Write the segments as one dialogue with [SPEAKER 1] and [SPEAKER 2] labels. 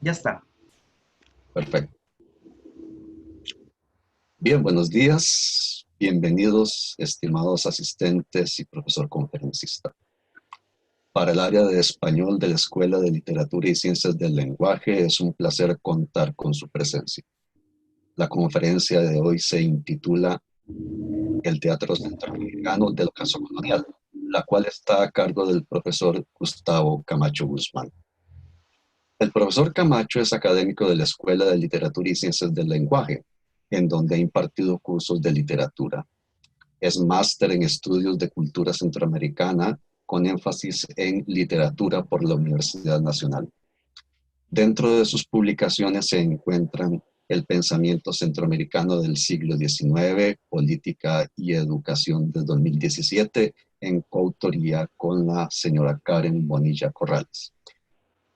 [SPEAKER 1] Ya está.
[SPEAKER 2] Perfecto. Bien, buenos días. Bienvenidos, estimados asistentes y profesor conferencista. Para el área de español de la Escuela de Literatura y Ciencias del Lenguaje, es un placer contar con su presencia. La conferencia de hoy se intitula El Teatro Centroamericano del Ocaso Colonial, la cual está a cargo del profesor Gustavo Camacho Guzmán. El profesor Camacho es académico de la Escuela de Literatura y Ciencias del Lenguaje, en donde ha impartido cursos de literatura. Es máster en estudios de cultura centroamericana con énfasis en literatura por la Universidad Nacional. Dentro de sus publicaciones se encuentran El pensamiento centroamericano del siglo XIX, Política y Educación de 2017, en coautoría con la señora Karen Bonilla Corrales.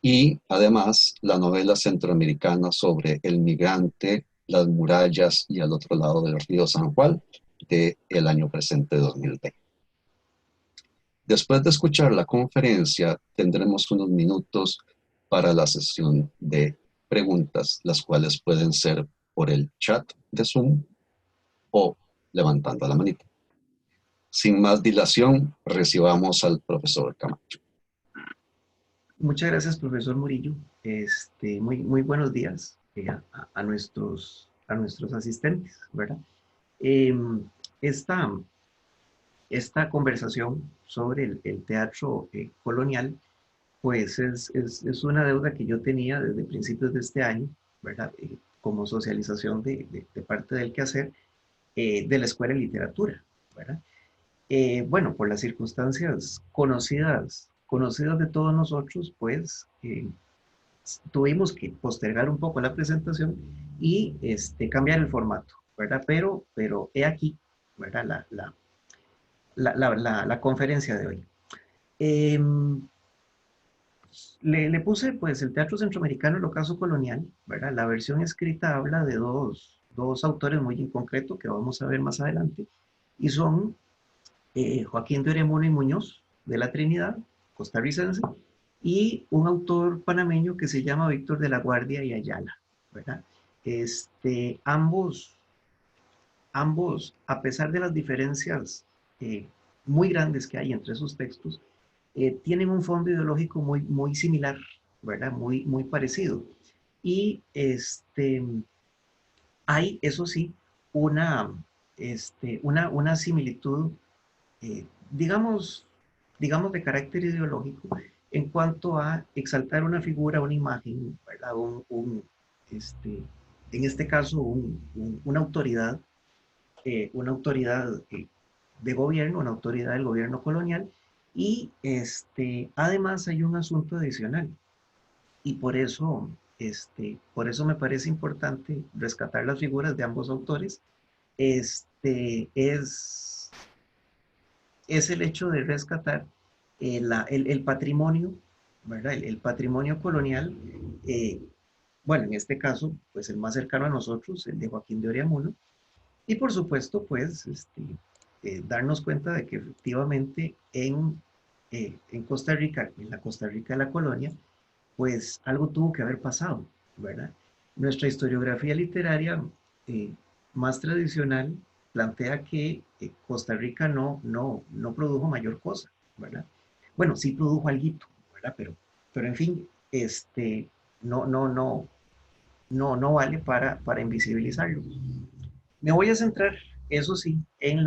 [SPEAKER 2] Y además la novela centroamericana sobre el migrante, las murallas y al otro lado del río San Juan, del año presente 2020. Después de escuchar la conferencia, tendremos unos minutos para la sesión de preguntas, las cuales pueden ser por el chat de Zoom o levantando la manita. Sin más dilación, recibamos al profesor Camacho.
[SPEAKER 1] Muchas gracias, profesor Murillo. Muy buenos días a nuestros asistentes, ¿verdad? Em, esta, esta conversación sobre el teatro colonial, pues es una deuda que yo tenía desde principios de este año, ¿verdad? Como socialización de parte del quehacer de la Escuela de Literatura, ¿verdad? Bueno, por las circunstancias conocidas de todos nosotros, pues tuvimos que postergar un poco la presentación y cambiar el formato, ¿verdad? Pero he aquí, ¿verdad? La conferencia de hoy. Eh, le puse, pues, el Teatro Centroamericano, el Ocaso Colonial, ¿verdad? La versión escrita habla de dos autores muy en concreto que vamos a ver más adelante, y son Joaquín de Oremuno y Muñoz, de la Trinidad, costarricense, y un autor panameño que se llama Víctor de la Guardia y Ayala, ¿verdad? Ambos, a pesar de las diferencias eh, muy grandes que hay entre sus textos, tienen un fondo ideológico muy similar, ¿verdad? Muy parecido. Y hay, eso sí, una, una similitud eh, digamos, digamos, de carácter ideológico en cuanto a exaltar una figura, una imagen, ¿verdad? Este, en este caso, una autoridad de gobierno, una autoridad del gobierno colonial, y además hay un asunto adicional, y por eso me parece importante rescatar las figuras de ambos autores, este, es es el hecho de rescatar el patrimonio, ¿verdad? El patrimonio colonial, eh, bueno, en este caso, pues el más cercano a nosotros, el de Joaquín de Oriamuno, y por supuesto, pues, darnos cuenta de que efectivamente en Costa Rica, en la Costa Rica de la colonia, pues algo tuvo que haber pasado, ¿verdad? Nuestra historiografía literaria eh, más tradicional plantea que Costa Rica no produjo mayor cosa, ¿verdad? Bueno, sí produjo alguito, ¿verdad? Pero en fin, no, no, no, no vale para invisibilizarlo. Me voy a centrar, eso sí, en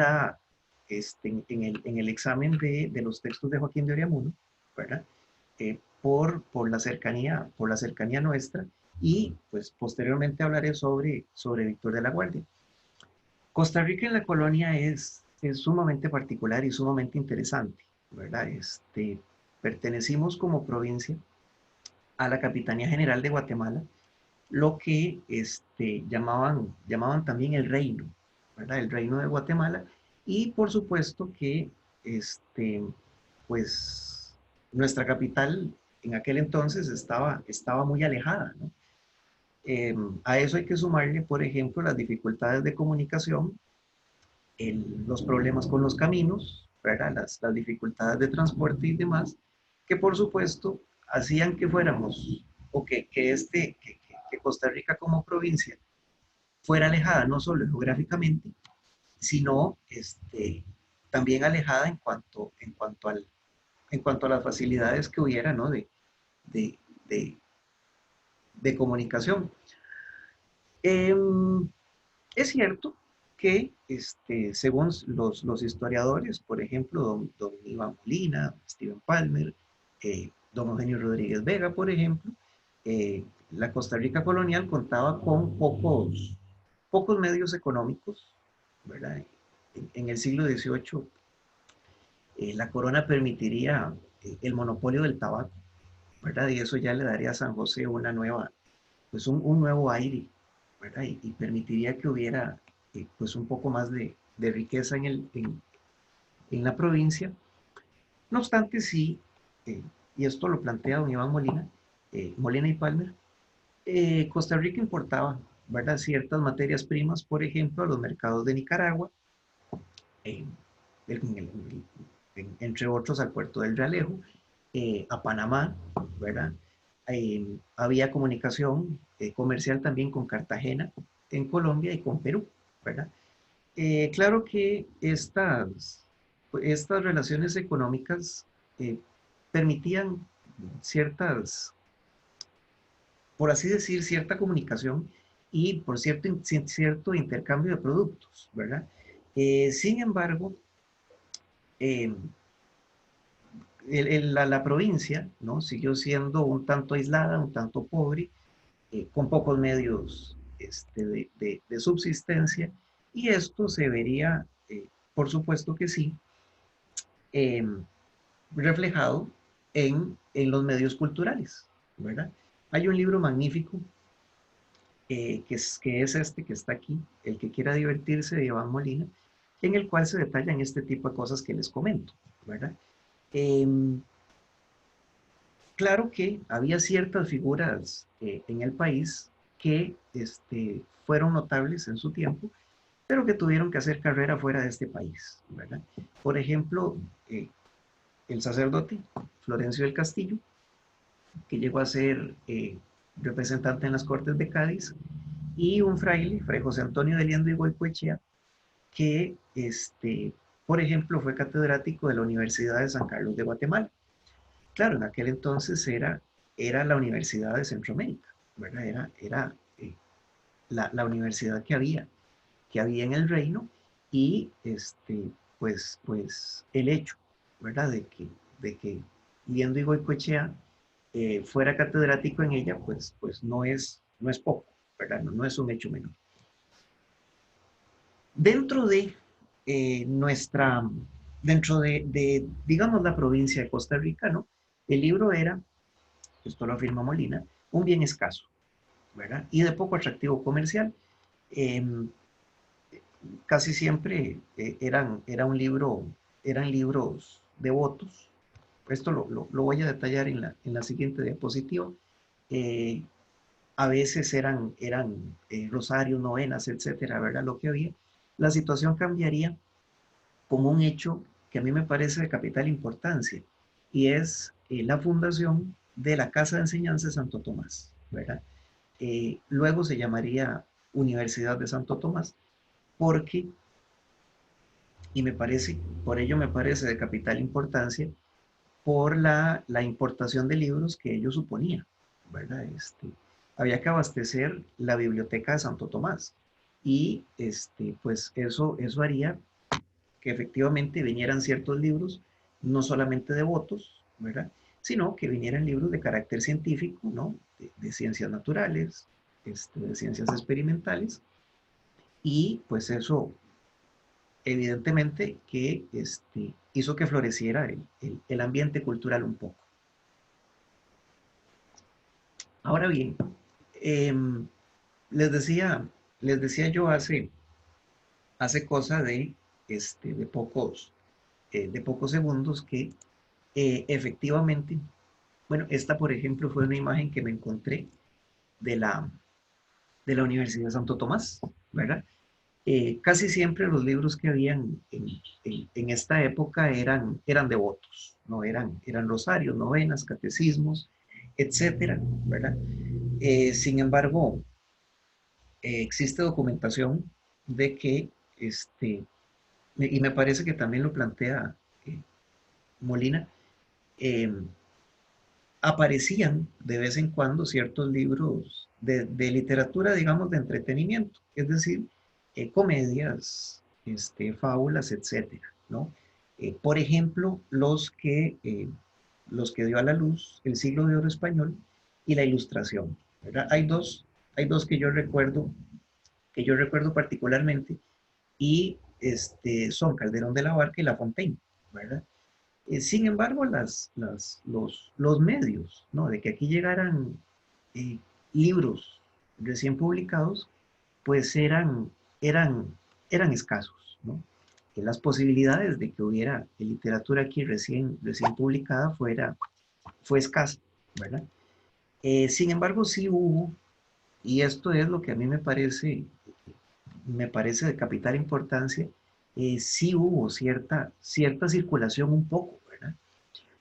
[SPEAKER 1] el examen de los textos de Joaquín de Oriamuno, ¿verdad? Por la cercanía nuestra, y pues posteriormente hablaré sobre Víctor de la Guardia. Costa Rica en la colonia es sumamente particular y sumamente interesante, ¿verdad? Pertenecimos como provincia a la Capitanía General de Guatemala, lo que llamaban también el reino, ¿verdad? El reino de Guatemala, y por supuesto que pues nuestra capital en aquel entonces estaba muy alejada, ¿no? A eso hay que sumarle, por ejemplo, las dificultades de comunicación, los problemas con los caminos, ¿verdad? Las dificultades de transporte y demás, que por supuesto hacían que fuéramos o que Costa Rica como provincia fuera alejada no solo geográficamente, sino también alejada en cuanto a las facilidades que hubiera, ¿no? de, de, de comunicación. Eh, es cierto que, según los historiadores, por ejemplo, don Iván Molina, Steven Palmer, don Eugenio Rodríguez Vega, por ejemplo, la Costa Rica colonial contaba con pocos medios económicos, ¿verdad? En el siglo XVIII, la corona permitiría el monopolio del tabaco, ¿verdad? Y eso ya le daría a San José pues un nuevo aire, ¿verdad? Y permitiría que hubiera pues un poco más de riqueza en la provincia. No obstante, sí, y esto lo plantea don Iván Molina, Molina y Palmer, Costa Rica importaba, ¿verdad?, ciertas materias primas, por ejemplo, a los mercados de Nicaragua, en, entre otros al puerto del Realejo, a Panamá, ¿verdad? Había comunicación comercial también con Cartagena en Colombia y con Perú, ¿verdad? Claro que estas relaciones económicas permitían ciertas, por así decir, cierta comunicación y por cierto intercambio de productos, ¿verdad? Sin embargo, eh, la provincia, ¿no?, siguió siendo un tanto aislada, un tanto pobre, con pocos medios de subsistencia, y esto se vería, por supuesto que sí, eh, reflejado en los medios culturales, ¿verdad? Hay un libro magnífico que es este que está aquí, El que quiera divertirse, de Iván Molina, en el cual se detallan este tipo de cosas que les comento, ¿verdad? Eh, claro que había ciertas figuras en el país que fueron notables en su tiempo, pero que tuvieron que hacer carrera fuera de este país, ¿verdad? Por ejemplo, el sacerdote Florencio del Castillo, que llegó a ser representante en las Cortes de Cádiz, y un fraile, Fray José Antonio de Liendo y Goicoechea, que, por ejemplo, fue catedrático de la Universidad de San Carlos de Guatemala. Claro, en aquel entonces era la Universidad de Centroamérica, ¿verdad? Era la universidad que había en el reino, y pues el hecho, ¿verdad?, de que Liendo y Goicoechea fuera catedrático en ella, pues no es poco, ¿verdad? No es un hecho menor. Dentro de nuestra, dentro digamos, la provincia de Costa Rica, ¿no? El libro era, esto lo afirma Molina, un bien escaso, ¿verdad? Y de poco atractivo comercial. Eh, Casi siempre eran libros devotos. Esto lo voy a detallar en la siguiente diapositiva. Eh, a veces eran rosarios, novenas, etcétera, ¿verdad? Lo que había. La situación cambiaría con un hecho que a mí me parece de capital importancia, y es la fundación de la Casa de Enseñanza de Santo Tomás, ¿verdad? Luego se llamaría Universidad de Santo Tomás, porque, por ello me parece de capital importancia, por la importación de libros que ello suponía, ¿verdad? Había que abastecer la biblioteca de Santo Tomás, y pues eso haría que efectivamente vinieran ciertos libros, no solamente devotos, ¿verdad?, sino que vinieran libros de carácter científico, ¿no?, de ciencias naturales, de ciencias experimentales, y pues eso evidentemente que hizo que floreciera el ambiente cultural un poco. Ahora bien, em, les decía, les decía yo hace cosa de pocos segundos que efectivamente, bueno, esta por ejemplo fue una imagen que me encontré de la Universidad de Santo Tomás, ¿verdad? Casi siempre los libros que habían en esta época eran devotos, ¿no? Eran rosarios, novenas, catecismos, etcétera, ¿verdad? Sin embargo, existe documentación de que, y me parece que también lo plantea eh, Molina, eh, aparecían de vez en cuando ciertos libros de literatura, digamos, de entretenimiento, es decir, comedias, fábulas, etcétera, ¿no? Por ejemplo, los que dio a la luz el Siglo de Oro Español y la Ilustración, ¿verdad? Hay dos que yo recuerdo particularmente, y son Calderón de la Barca y La Fontaine, ¿verdad? Sin embargo, los medios, ¿no? De que aquí llegaran eh, libros recién publicados, pues eran, eran escasos, ¿no? Que las posibilidades de que hubiera literatura aquí recién publicada fue escasa, ¿verdad? Sin embargo, sí hubo, y esto es lo que a mí me parece de capital importancia, sí hubo cierta circulación un poco, ¿verdad?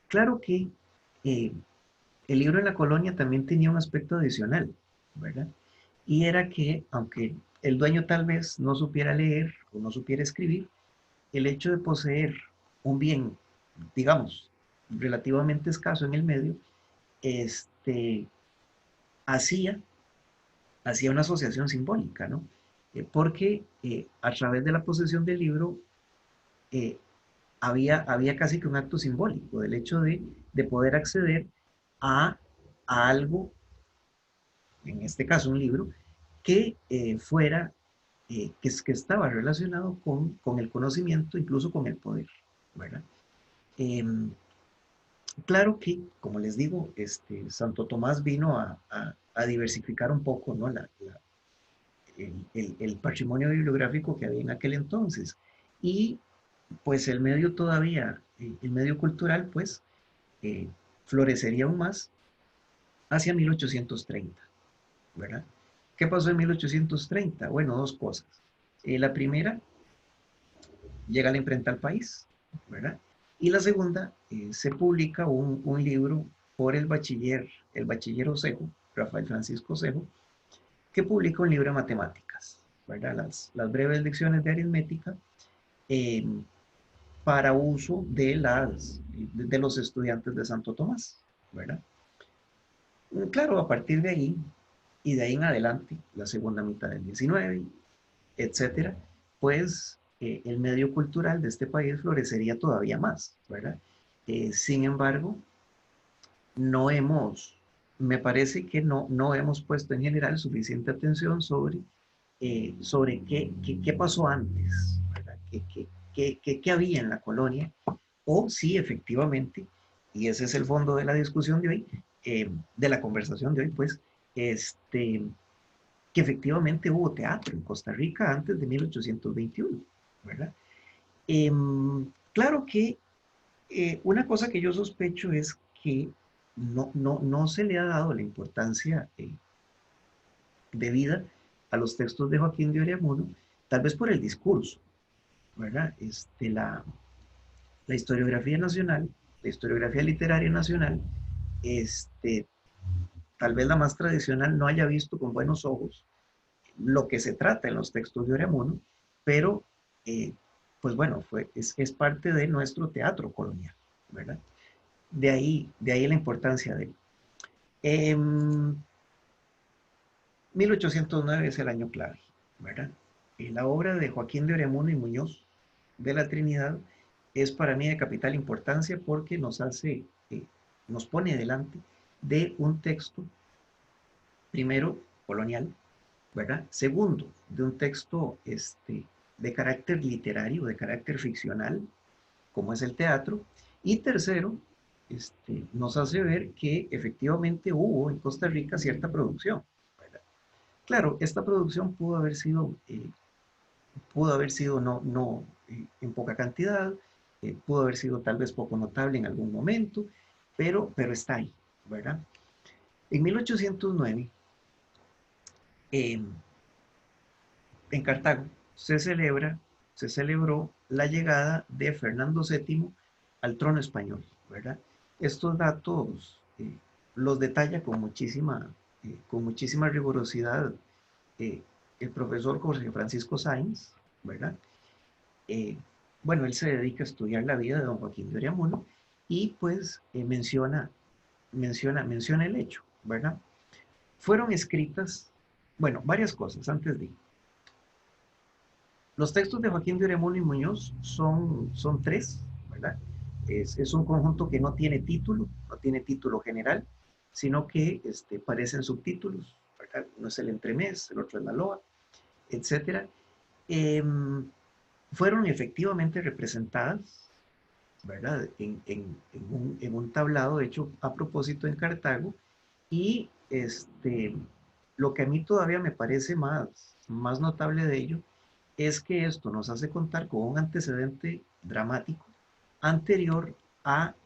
[SPEAKER 1] Claro que eh, el libro en la colonia también tenía un aspecto adicional, ¿verdad? Y era que, aunque el dueño tal vez no supiera leer o no supiera escribir, el hecho de poseer un bien, digamos, relativamente escaso en el medio, este, hacía, hacía una asociación simbólica, ¿no? Porque a través de la posesión del libro eh, había casi que un acto simbólico del hecho de poder acceder a, a algo, en este caso un libro, que que estaba relacionado con el conocimiento, incluso con el poder, ¿verdad? Em, claro que, como les digo, Santo Tomás vino a diversificar un poco, ¿no? El patrimonio bibliográfico que había en aquel entonces. Y pues el medio todavía, el medio cultural, pues, eh, florecería aún más hacia 1830, ¿verdad? ¿Qué pasó en 1830? Bueno, dos cosas. La primera, llega la imprenta al país, ¿verdad? Y la segunda, se publica un libro por el bachiller Osejo, Rafael Francisco Osejo, que publica un libro de matemáticas, ¿verdad? Las breves lecciones de aritmética eh, para uso de los estudiantes de Santo Tomás, ¿verdad? Claro, a partir de ahí y de ahí en adelante, la segunda mitad del 19, etcétera, pues el medio cultural de este país florecería todavía más, ¿verdad? Sin embargo, no hemos, me parece que no hemos puesto en general suficiente atención sobre qué pasó antes, ¿verdad? ¿Qué había en la colonia? O si efectivamente, y ese es el fondo de la discusión de hoy, de la conversación de hoy, pues, que efectivamente hubo teatro en Costa Rica antes de 1821, ¿verdad? Claro que una cosa que yo sospecho es que no se le ha dado la importancia debida a los textos de Joaquín de Oriamuno, tal vez por el discurso, ¿verdad? La historiografía nacional, la historiografía literaria nacional, este, tal vez la más tradicional no haya visto con buenos ojos lo que se trata en los textos de Oreamuno, pero pues bueno, es parte de nuestro teatro colonial, ¿verdad? De ahí la importancia de él. Eh, 1809 es el año clave, ¿verdad? La obra de Joaquín de Oreamuno y Muñoz de la Trinidad es para mí de capital importancia porque nos pone delante de un texto, primero, colonial, ¿verdad? Segundo, de un texto de carácter literario, de carácter ficcional, como es el teatro. Y tercero, nos hace ver que efectivamente hubo en Costa Rica cierta producción, ¿verdad? Claro, esta producción pudo haber sido no en poca cantidad, pudo haber sido tal vez poco notable en algún momento, pero está ahí, ¿verdad? En 1809, eh, en Cartago se celebró la llegada de Fernando VII al trono español, ¿verdad? Estos datos los detalla con muchísima rigurosidad eh, el profesor Jorge Francisco Sáenz, ¿verdad? Eh, bueno, él se dedica a estudiar la vida de don Joaquín de Oriamuno y pues menciona el hecho, ¿verdad? Fueron escritas, bueno, varias cosas antes de. Los textos de Joaquín de Uremuno y Muñoz son tres, ¿verdad? Es un conjunto que no tiene título general, sino que parecen subtítulos, ¿verdad? Uno es el entremés, el otro es la loa, etcétera. Em, Fueron efectivamente representadas, ¿verdad? En un tablado hecho a propósito en Cartago y lo que a mí todavía me parece más notable de ello es que esto nos hace contar con un antecedente dramático anterior a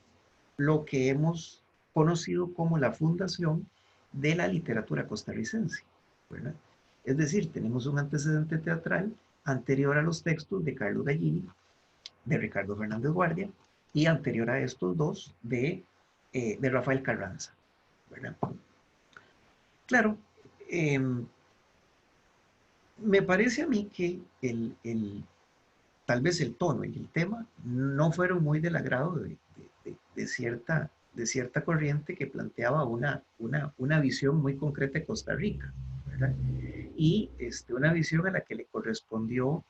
[SPEAKER 1] lo que hemos conocido como la fundación de la literatura costarricense, ¿verdad? Es decir, tenemos un antecedente teatral anterior a los textos de Carlos Gallini, de Ricardo Fernández Guardia, y anterior a estos dos de Rafael Carranza, ¿verdad? Claro, eh, me parece a mí que tal vez el tono y el tema no fueron muy del agrado de cierta corriente que planteaba una visión muy concreta de Costa Rica, ¿verdad? Y una visión a la que le correspondió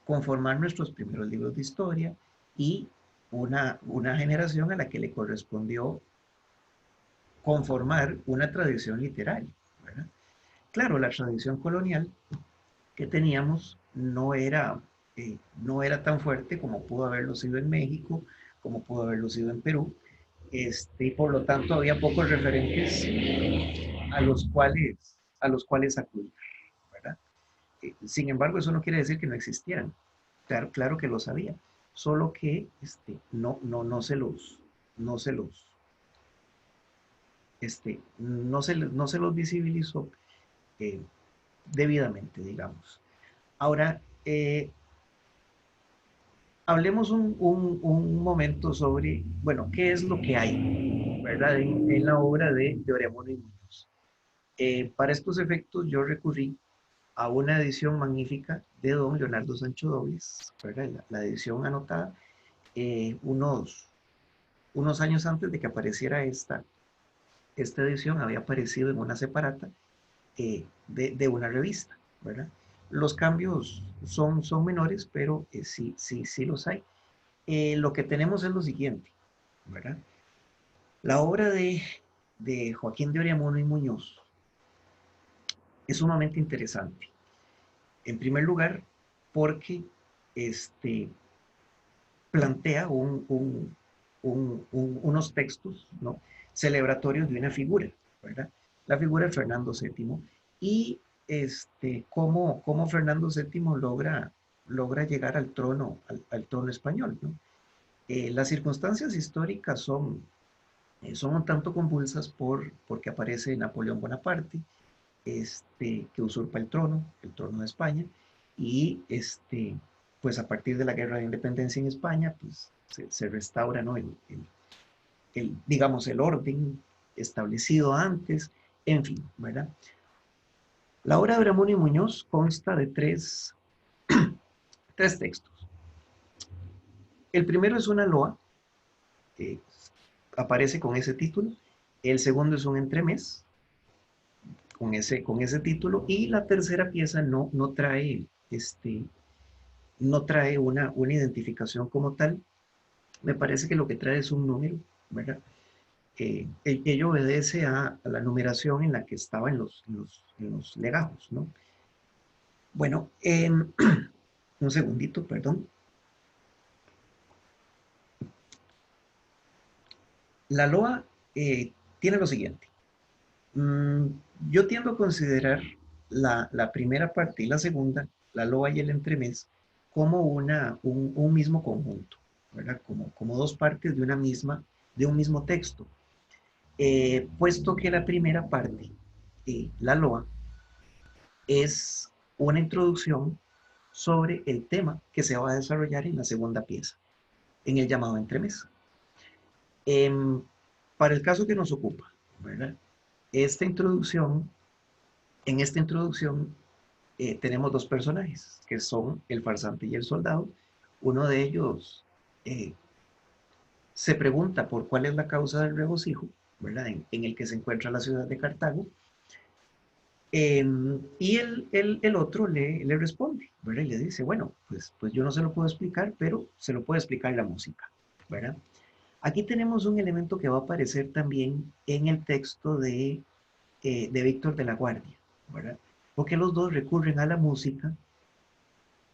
[SPEAKER 1] conformar nuestros primeros libros de historia y una generación a la que le correspondió conformar una tradición literaria, ¿verdad? Claro, la tradición colonial que teníamos no era tan fuerte como pudo haberlo sido en México, como pudo haberlo sido en Perú, y por lo tanto había pocos referentes a los cuales acudir, ¿verdad? Sin embargo, eso no quiere decir que no existieran. Claro, claro que lo sabía, solo que no se los, no se los visibilizó eh, debidamente, digamos. Ahora, hablemos un momento sobre, bueno, qué es lo que hay, ¿verdad? En la obra de Oreamuno y Muñoz. Para estos efectos yo recurrí a una edición magnífica de don Leonardo Sancho Dobles, ¿verdad? La edición anotada unos años antes de que apareciera esta edición, había aparecido en una separata de una revista, ¿verdad? Los cambios son menores, pero sí los hay. Lo que tenemos es lo siguiente, ¿verdad? La obra de Joaquín de Oriamuno y Muñoz es sumamente interesante. En primer lugar, porque este, plantea unos textos, ¿no? Celebratorios de una figura, ¿verdad? La figura de Fernando VII. Y cómo Fernando VII logra llegar al trono español, ¿no? Las circunstancias históricas son un tanto convulsas porque aparece Napoleón Bonaparte, que usurpa el trono de España, y pues a partir de la guerra de independencia en España, pues se restaura, ¿no? Digamos, el orden establecido antes, en fin, ¿verdad? La obra de Ramón y Muñoz consta de tres textos. El primero es una loa, que aparece con ese título. El segundo es un entremés, con ese título, y la tercera pieza no trae una identificación como tal. Me parece que lo que trae es un número, ¿verdad? Ello obedece a la numeración en la que estaba en los legajos, ¿no? Bueno, un segundito, perdón. La LOA tiene lo siguiente. Mm, yo tiendo a considerar la primera parte y la segunda, la loa y el entremés, como un mismo conjunto, ¿verdad? Como dos partes de un mismo texto. Puesto que la primera parte, la loa, es una introducción sobre el tema que se va a desarrollar en la segunda pieza, en el llamado entremés. Em, para el caso que nos ocupa, ¿verdad? Esta introducción, en esta introducción tenemos dos personajes, que son el farsante y el soldado. Uno de ellos eh, se pregunta por cuál es la causa del regocijo, ¿verdad? En el que se encuentra la ciudad de Cartago. Y el otro le responde, ¿verdad? Y le dice, bueno, pues yo no se lo puedo explicar, pero se lo puede explicar la música, ¿verdad? Aquí tenemos un elemento que va a aparecer también en el texto de Víctor de la Guardia, ¿verdad? Porque los dos recurren a la música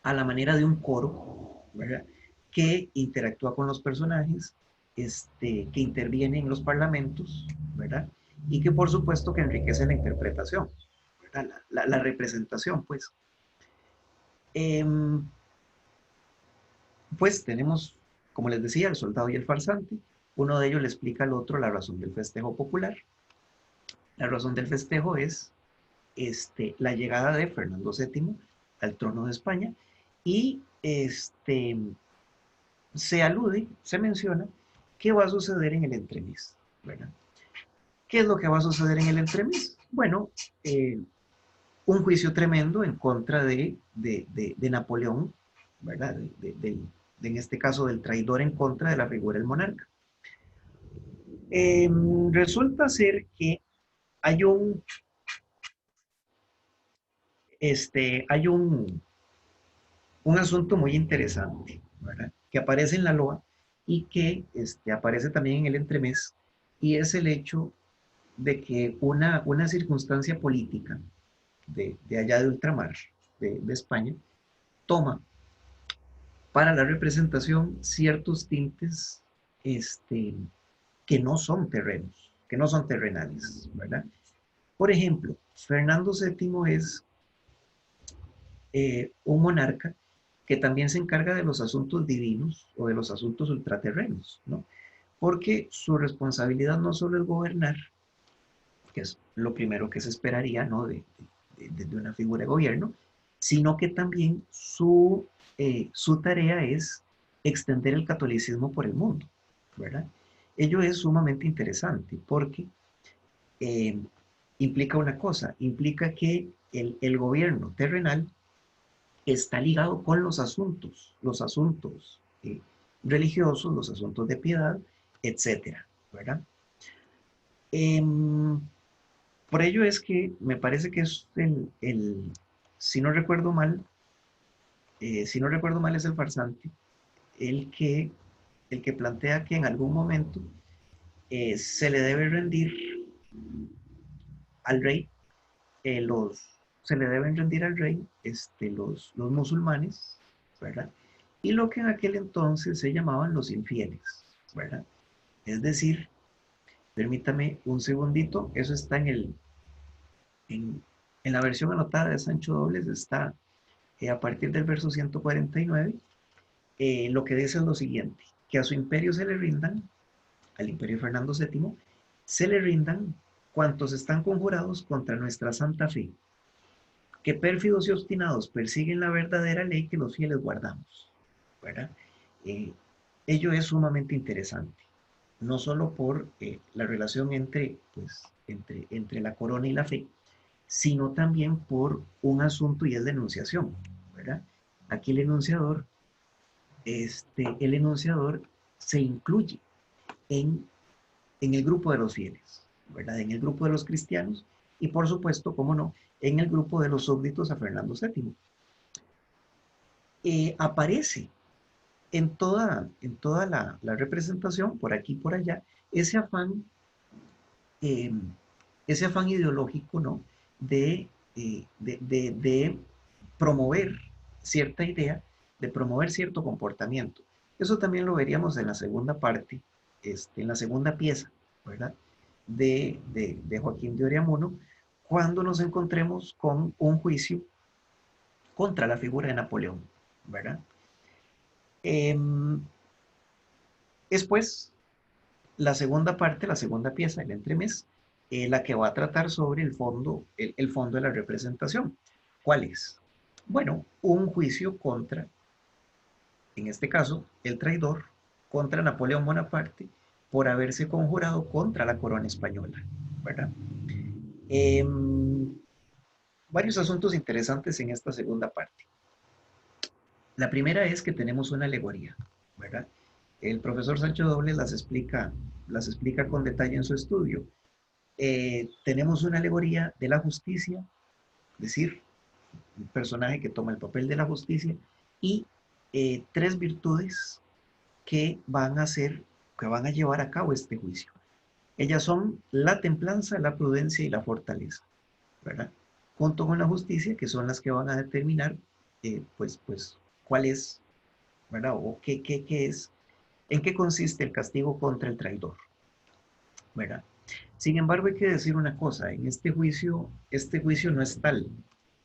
[SPEAKER 1] a la manera de un coro, ¿verdad? Que interactúa con los personajes, que interviene en los parlamentos, ¿verdad? Y que por supuesto que enriquece la interpretación, ¿verdad? La representación, pues. Em, pues tenemos, como les decía, el soldado y el farsante. Uno de ellos le explica al otro la razón del festejo popular. La razón del festejo es la llegada de Fernando VII al trono de España y se alude, se menciona qué va a suceder en el entremés, ¿verdad? ¿Qué es lo que va a suceder en el entremés? Bueno, un juicio tremendo en contra de Napoleón, ¿verdad? En este caso del traidor en contra de la figura del monarca. Resulta ser que hay un asunto muy interesante, ¿verdad? Que aparece en la LOA y que aparece también en el entremés, y es el hecho de que una circunstancia política de allá de ultramar, de España, toma para la representación ciertos tintes este, que no son terrenos, que no son terrenales, ¿verdad? Por ejemplo, Fernando VII es un monarca que también se encarga de los asuntos divinos o de los asuntos ultraterrenos, ¿no? Porque su responsabilidad no solo es gobernar, que es lo primero que se esperaría, ¿no? De una figura de gobierno, sino que también su tarea es extender el catolicismo por el mundo, ¿verdad? Ello es sumamente interesante porque eh, implica una cosa, implica que el gobierno terrenal está ligado con los asuntos religiosos, los asuntos de piedad, etcétera, ¿verdad? Em, por ello es que me parece que es si no recuerdo mal, si no recuerdo mal es el farsante, el que, el que plantea que en algún momento se le debe rendir al rey, se le deben rendir al rey los musulmanes, ¿verdad? Y lo que en aquel entonces se llamaban los infieles, ¿verdad? Es decir, permítame un segundito, eso está en, en la versión anotada de Sancho Dobles, está a partir del verso 149, lo que dice es lo siguiente, que a su imperio se le rindan, al imperio Fernando VII, se le rindan cuantos están conjurados contra nuestra santa fe, que pérfidos y obstinados persiguen la verdadera ley que los fieles guardamos, ¿verdad? Eh, Ello es sumamente interesante, no solo por la relación entre la corona y la fe, sino también por un asunto y es la enunciación, ¿verdad? Aquí el enunciador se incluye en, en el grupo de los fieles, ¿verdad? En el grupo de los cristianos y por supuesto, como no, en el grupo de los súbditos a Fernando VII. Aparece en toda la representación, por aquí y por allá, ese afán, eh, ese afán ideológico, ¿no? De promover cierta idea, de promover cierto comportamiento. Eso también lo veríamos en la segunda parte, en la segunda pieza, ¿verdad? De Joaquín de Oriamuno, cuando nos encontremos con un juicio contra la figura de Napoleón, ¿verdad? Em, Después, la segunda parte, la segunda pieza, el entremés, la que va a tratar sobre el fondo de la representación. ¿Cuál es? Bueno, un juicio contra, en este caso, el traidor, contra Napoleón Bonaparte, por haberse conjurado contra la corona española, ¿verdad? Em, Varios asuntos interesantes en esta segunda parte. La primera es que tenemos una alegoría, ¿verdad? El profesor Sancho Doble las explica con detalle en su estudio. Tenemos una alegoría de la justicia, es decir, un personaje que toma el papel de la justicia, y tres virtudes que van a hacer, que van a llevar a cabo este juicio. Ellas son la templanza, la prudencia y la fortaleza, ¿verdad? Junto con la justicia, que son las que van a determinar, pues, cuál es, ¿verdad? O qué es, en qué consiste el castigo contra el traidor, ¿verdad? Sin embargo, hay que decir una cosa, en este juicio no es tal,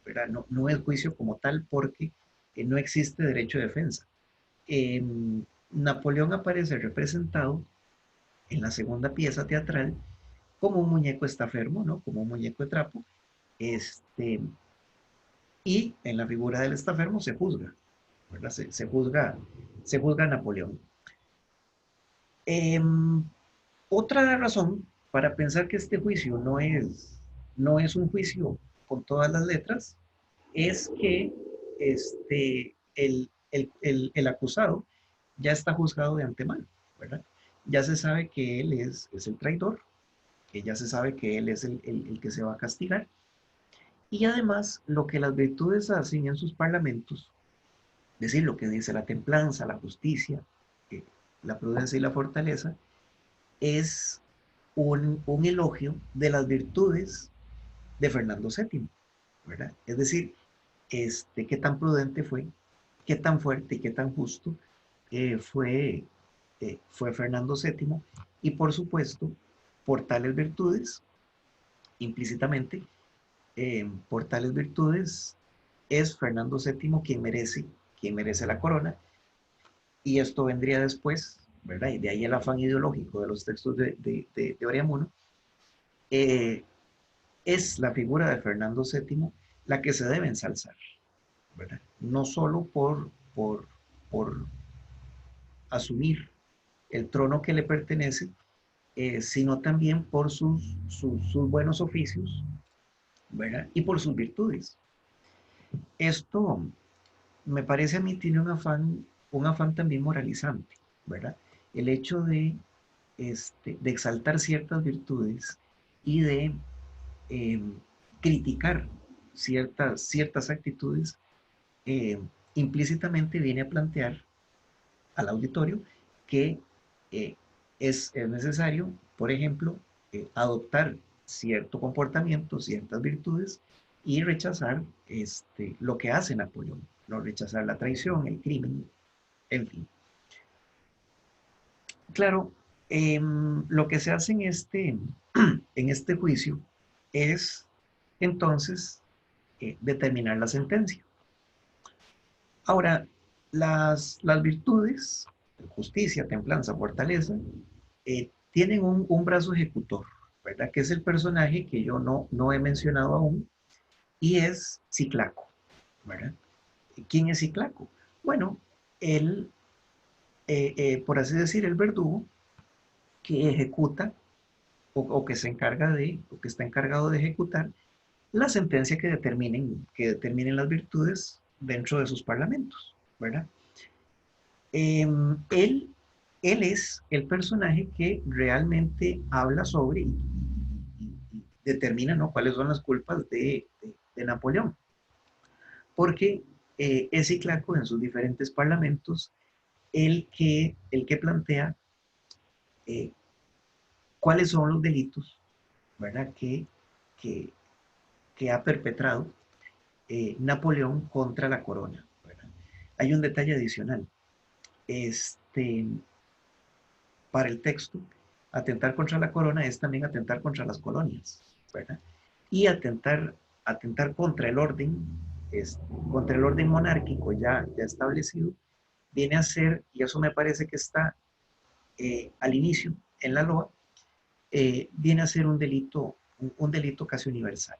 [SPEAKER 1] ¿verdad? No es juicio como tal porque no existe derecho de defensa. Eh, Napoleón aparece representado en la segunda pieza teatral como un muñeco estafermo, ¿no? Como un muñeco de trapo, este, y en la figura del estafermo se juzga, ¿verdad? Se juzga a Napoleón. Eh, Otra razón para pensar que este juicio no es un juicio con todas las letras es que el acusado ya está juzgado de antemano, ¿verdad? Ya se sabe que él es el traidor, que ya se sabe que él es el que se va a castigar. Y además, lo que las virtudes hacen en sus parlamentos, es decir, lo que dice la templanza, la justicia, eh, la prudencia y la fortaleza, es un elogio de las virtudes de Fernando VII, ¿verdad? Es decir, qué tan prudente fue, qué tan fuerte y qué tan justo fue, fue Fernando VII, y por supuesto, por tales virtudes, implícitamente, por tales virtudes, es Fernando VII quien merece la corona, y esto vendría después, ¿verdad? Y de ahí el afán ideológico de los textos de Oriamuno. eh, es la figura de Fernando VII la que se debe ensalzar, ¿verdad? No solo por asumir el trono que le pertenece, sino también por sus buenos oficios, ¿verdad? Y por sus virtudes. Esto me parece a mí tiene un afán también moralizante, ¿verdad? El hecho de exaltar ciertas virtudes y de eh, criticar ciertas actitudes, eh, implícitamente viene a plantear al auditorio que eh, es necesario, por ejemplo, adoptar cierto comportamiento, ciertas virtudes y rechazar lo que hace Napoleón, no rechazar la traición, el crimen, en fin. Claro, lo que se hace en este juicio es entonces determinar la sentencia. Ahora, las virtudes, justicia, templanza, fortaleza, tienen un brazo ejecutor, ¿verdad? Que es el personaje que yo no he mencionado aún, y es Ciclaco, ¿verdad? ¿Quién es Ciclaco? Bueno, él, por así decir, el verdugo que ejecuta o que se encarga o que está encargado de ejecutar la sentencia que determinen las virtudes dentro de sus parlamentos, ¿verdad? Eh, él, él es el personaje que realmente habla sobre y determina, ¿no?, cuáles son las culpas de Napoleón. Porque es Ciclaco en sus diferentes parlamentos el que plantea eh, cuáles son los delitos, ¿verdad?, que, que ha perpetrado Napoleón contra la corona, ¿verdad? Hay un detalle adicional. Este, para el texto, atentar contra la corona es también atentar contra las colonias, ¿verdad? Y atentar contra el orden monárquico ya establecido, viene a ser, y eso me parece que está al inicio en la LOA, viene a ser un delito casi universal,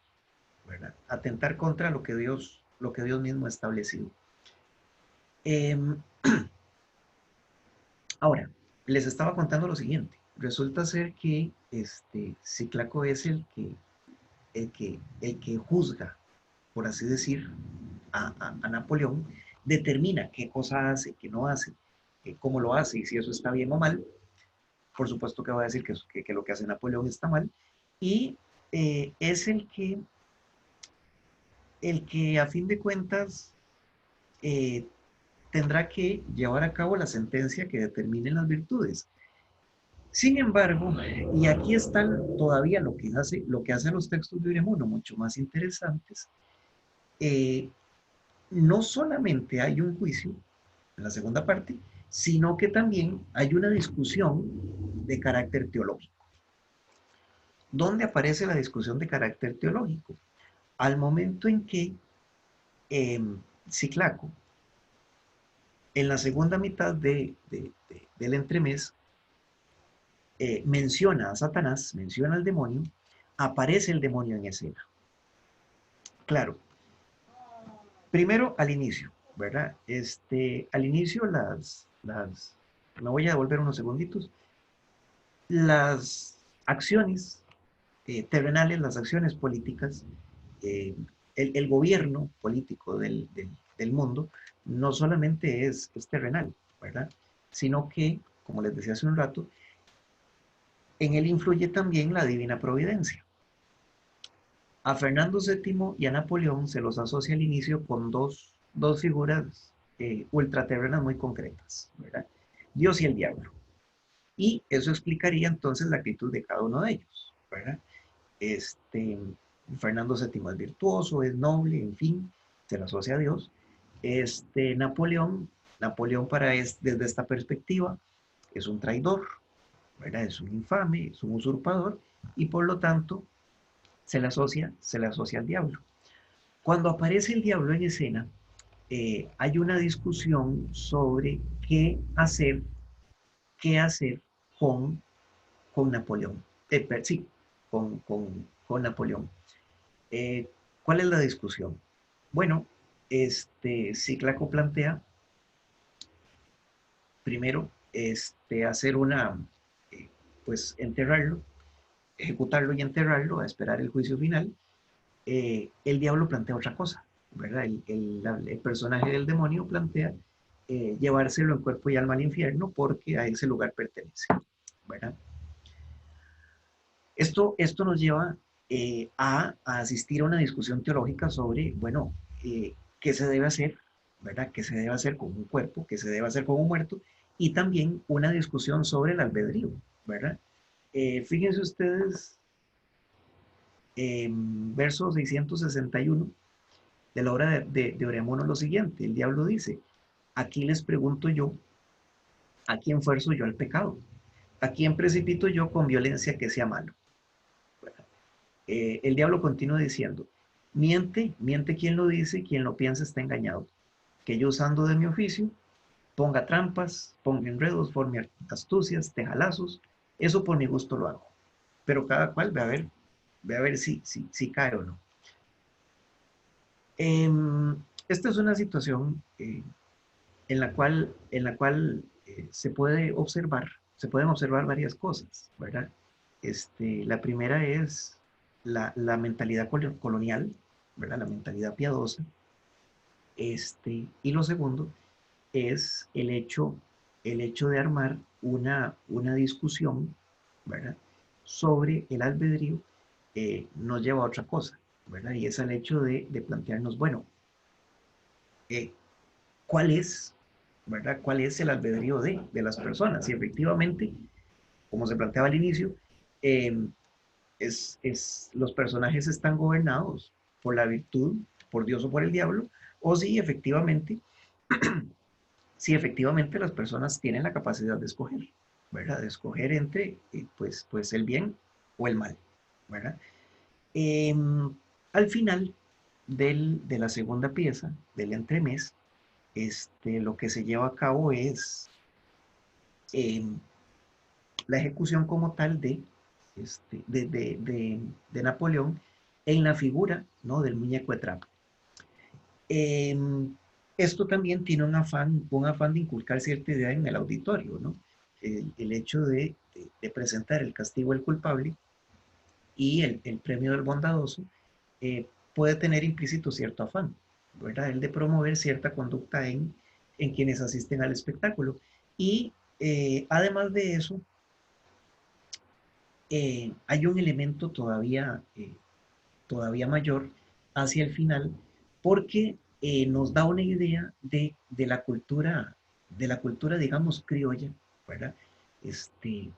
[SPEAKER 1] ¿verdad? Atentar contra lo que Dios mismo ha establecido. Eh, Ahora, les estaba contando lo siguiente. resulta ser que Cíclaco es el que juzga, por así decir, a Napoleón, determina qué cosa hace, qué no hace, cómo lo hace y si eso está bien o mal. Por supuesto que va a decir que lo que hace Napoleón está mal. Y es el que a fin de cuentas eh, tendrá que llevar a cabo la sentencia que determine las virtudes. Sin embargo, y aquí están todavía lo que hacen los textos de Uremuno mucho más interesantes, eh, no solamente hay un juicio en la segunda parte, sino que también hay una discusión de carácter teológico. ¿Dónde aparece la discusión de carácter teológico? Al momento en que eh, Ciclaco, en la segunda mitad del entremés, menciona a Satanás, menciona al demonio, aparece el demonio en escena. Claro, primero al inicio, ¿verdad? Al inicio me voy a devolver unos segunditos, las acciones terrenales, las acciones políticas, eh, el gobierno político del mundo no solamente es terrenal, ¿verdad? Sino que, como les decía hace un rato, en él influye también la divina providencia. A Fernando VII y a Napoleón se los asocia al inicio con dos figuras ultraterrenas muy concretas, ¿verdad? Dios y el diablo. Y eso explicaría entonces la actitud de cada uno de ellos, ¿verdad? Este, Fernando VII es virtuoso, es noble, en fin, se le asocia a Dios. Napoleón desde esta perspectiva es un traidor, ¿verdad? Es un infame, es un usurpador y por lo tanto se le asocia al diablo. Cuando aparece el diablo en escena, hay una discusión sobre qué hacer con, con Napoleón. Sí, con Napoleón. Eh, ¿Cuál es la discusión? Bueno, Cíclaco plantea primero hacer eh, pues enterrarlo, ejecutarlo y enterrarlo, a esperar el juicio final. El diablo plantea otra cosa, ¿verdad? El personaje del demonio plantea llevárselo en cuerpo y alma al infierno porque a ese lugar pertenece, ¿verdad? Esto nos lleva a asistir a una discusión teológica sobre, bueno, qué se debe hacer, ¿verdad? ¿Qué se debe hacer con un cuerpo? ¿Qué se debe hacer con un muerto? Y también una discusión sobre el albedrío, ¿verdad? Fíjense ustedes, verso 661 de la obra de Oreamono lo siguiente, el diablo dice, aquí les pregunto yo, ¿a quién fuerzo yo al pecado? ¿A quién precipito yo con violencia que sea malo? El diablo continúa diciendo, miente quien lo dice, quien lo piensa está engañado. Que yo usando de mi oficio, ponga trampas, ponga enredos, forme astucias, tejalazos, eso por mi gusto lo hago. Pero cada cual ve a ver si cae o no. Esta es una situación en la cual se pueden observar varias cosas, ¿verdad? La primera es la mentalidad colonial, ¿verdad? La mentalidad piadosa. Y lo segundo es el hecho de armar una discusión, ¿verdad? Sobre el albedrío nos lleva a otra cosa, ¿verdad? Y es el hecho de plantearnos, bueno, eh, ¿cuál es, ¿verdad? ¿Cuál es el albedrío de las personas? Y efectivamente, como se planteaba al inicio, eh, los personajes están gobernados por la virtud, por Dios o por el diablo, o si efectivamente las personas tienen la capacidad de escoger, ¿verdad? De escoger entre, pues el bien o el mal, ¿verdad? Eh, Al final de la segunda pieza, del entremés, lo que se lleva a cabo es eh, la ejecución como tal de Napoleón en la figura, ¿no? Del muñeco de trapo. Eh, Esto también tiene un afán de inculcar cierta idea en el auditorio, ¿no? el hecho de presentar el castigo al culpable y el premio del bondadoso puede tener implícito cierto afán, ¿verdad? El de promover cierta conducta en quienes asisten al espectáculo. Y además de eso, hay un elemento todavía mayor hacia el final, porque nos da una idea de la cultura, digamos, criolla, ¿verdad?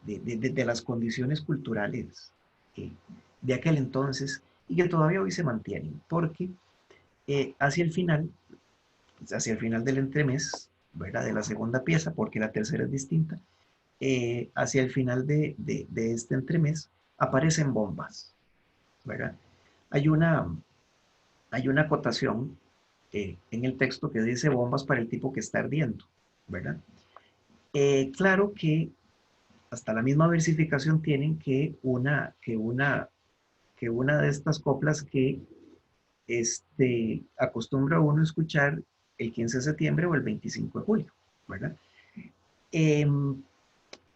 [SPEAKER 1] De las condiciones culturales eh, de aquel entonces y que todavía hoy se mantienen, porque hacia el final, hacia el final del entremés, ¿verdad? De la segunda pieza, porque la tercera es distinta, hacia el final de este entremés aparecen bombas, ¿verdad? Hay una, hay una acotación en el texto que dice bombas para el tipo que está ardiendo, ¿verdad? Claro que hasta la misma versificación tienen que una de estas coplas que acostumbra uno a escuchar el 15 de septiembre o el 25 de julio, ¿verdad? Eh,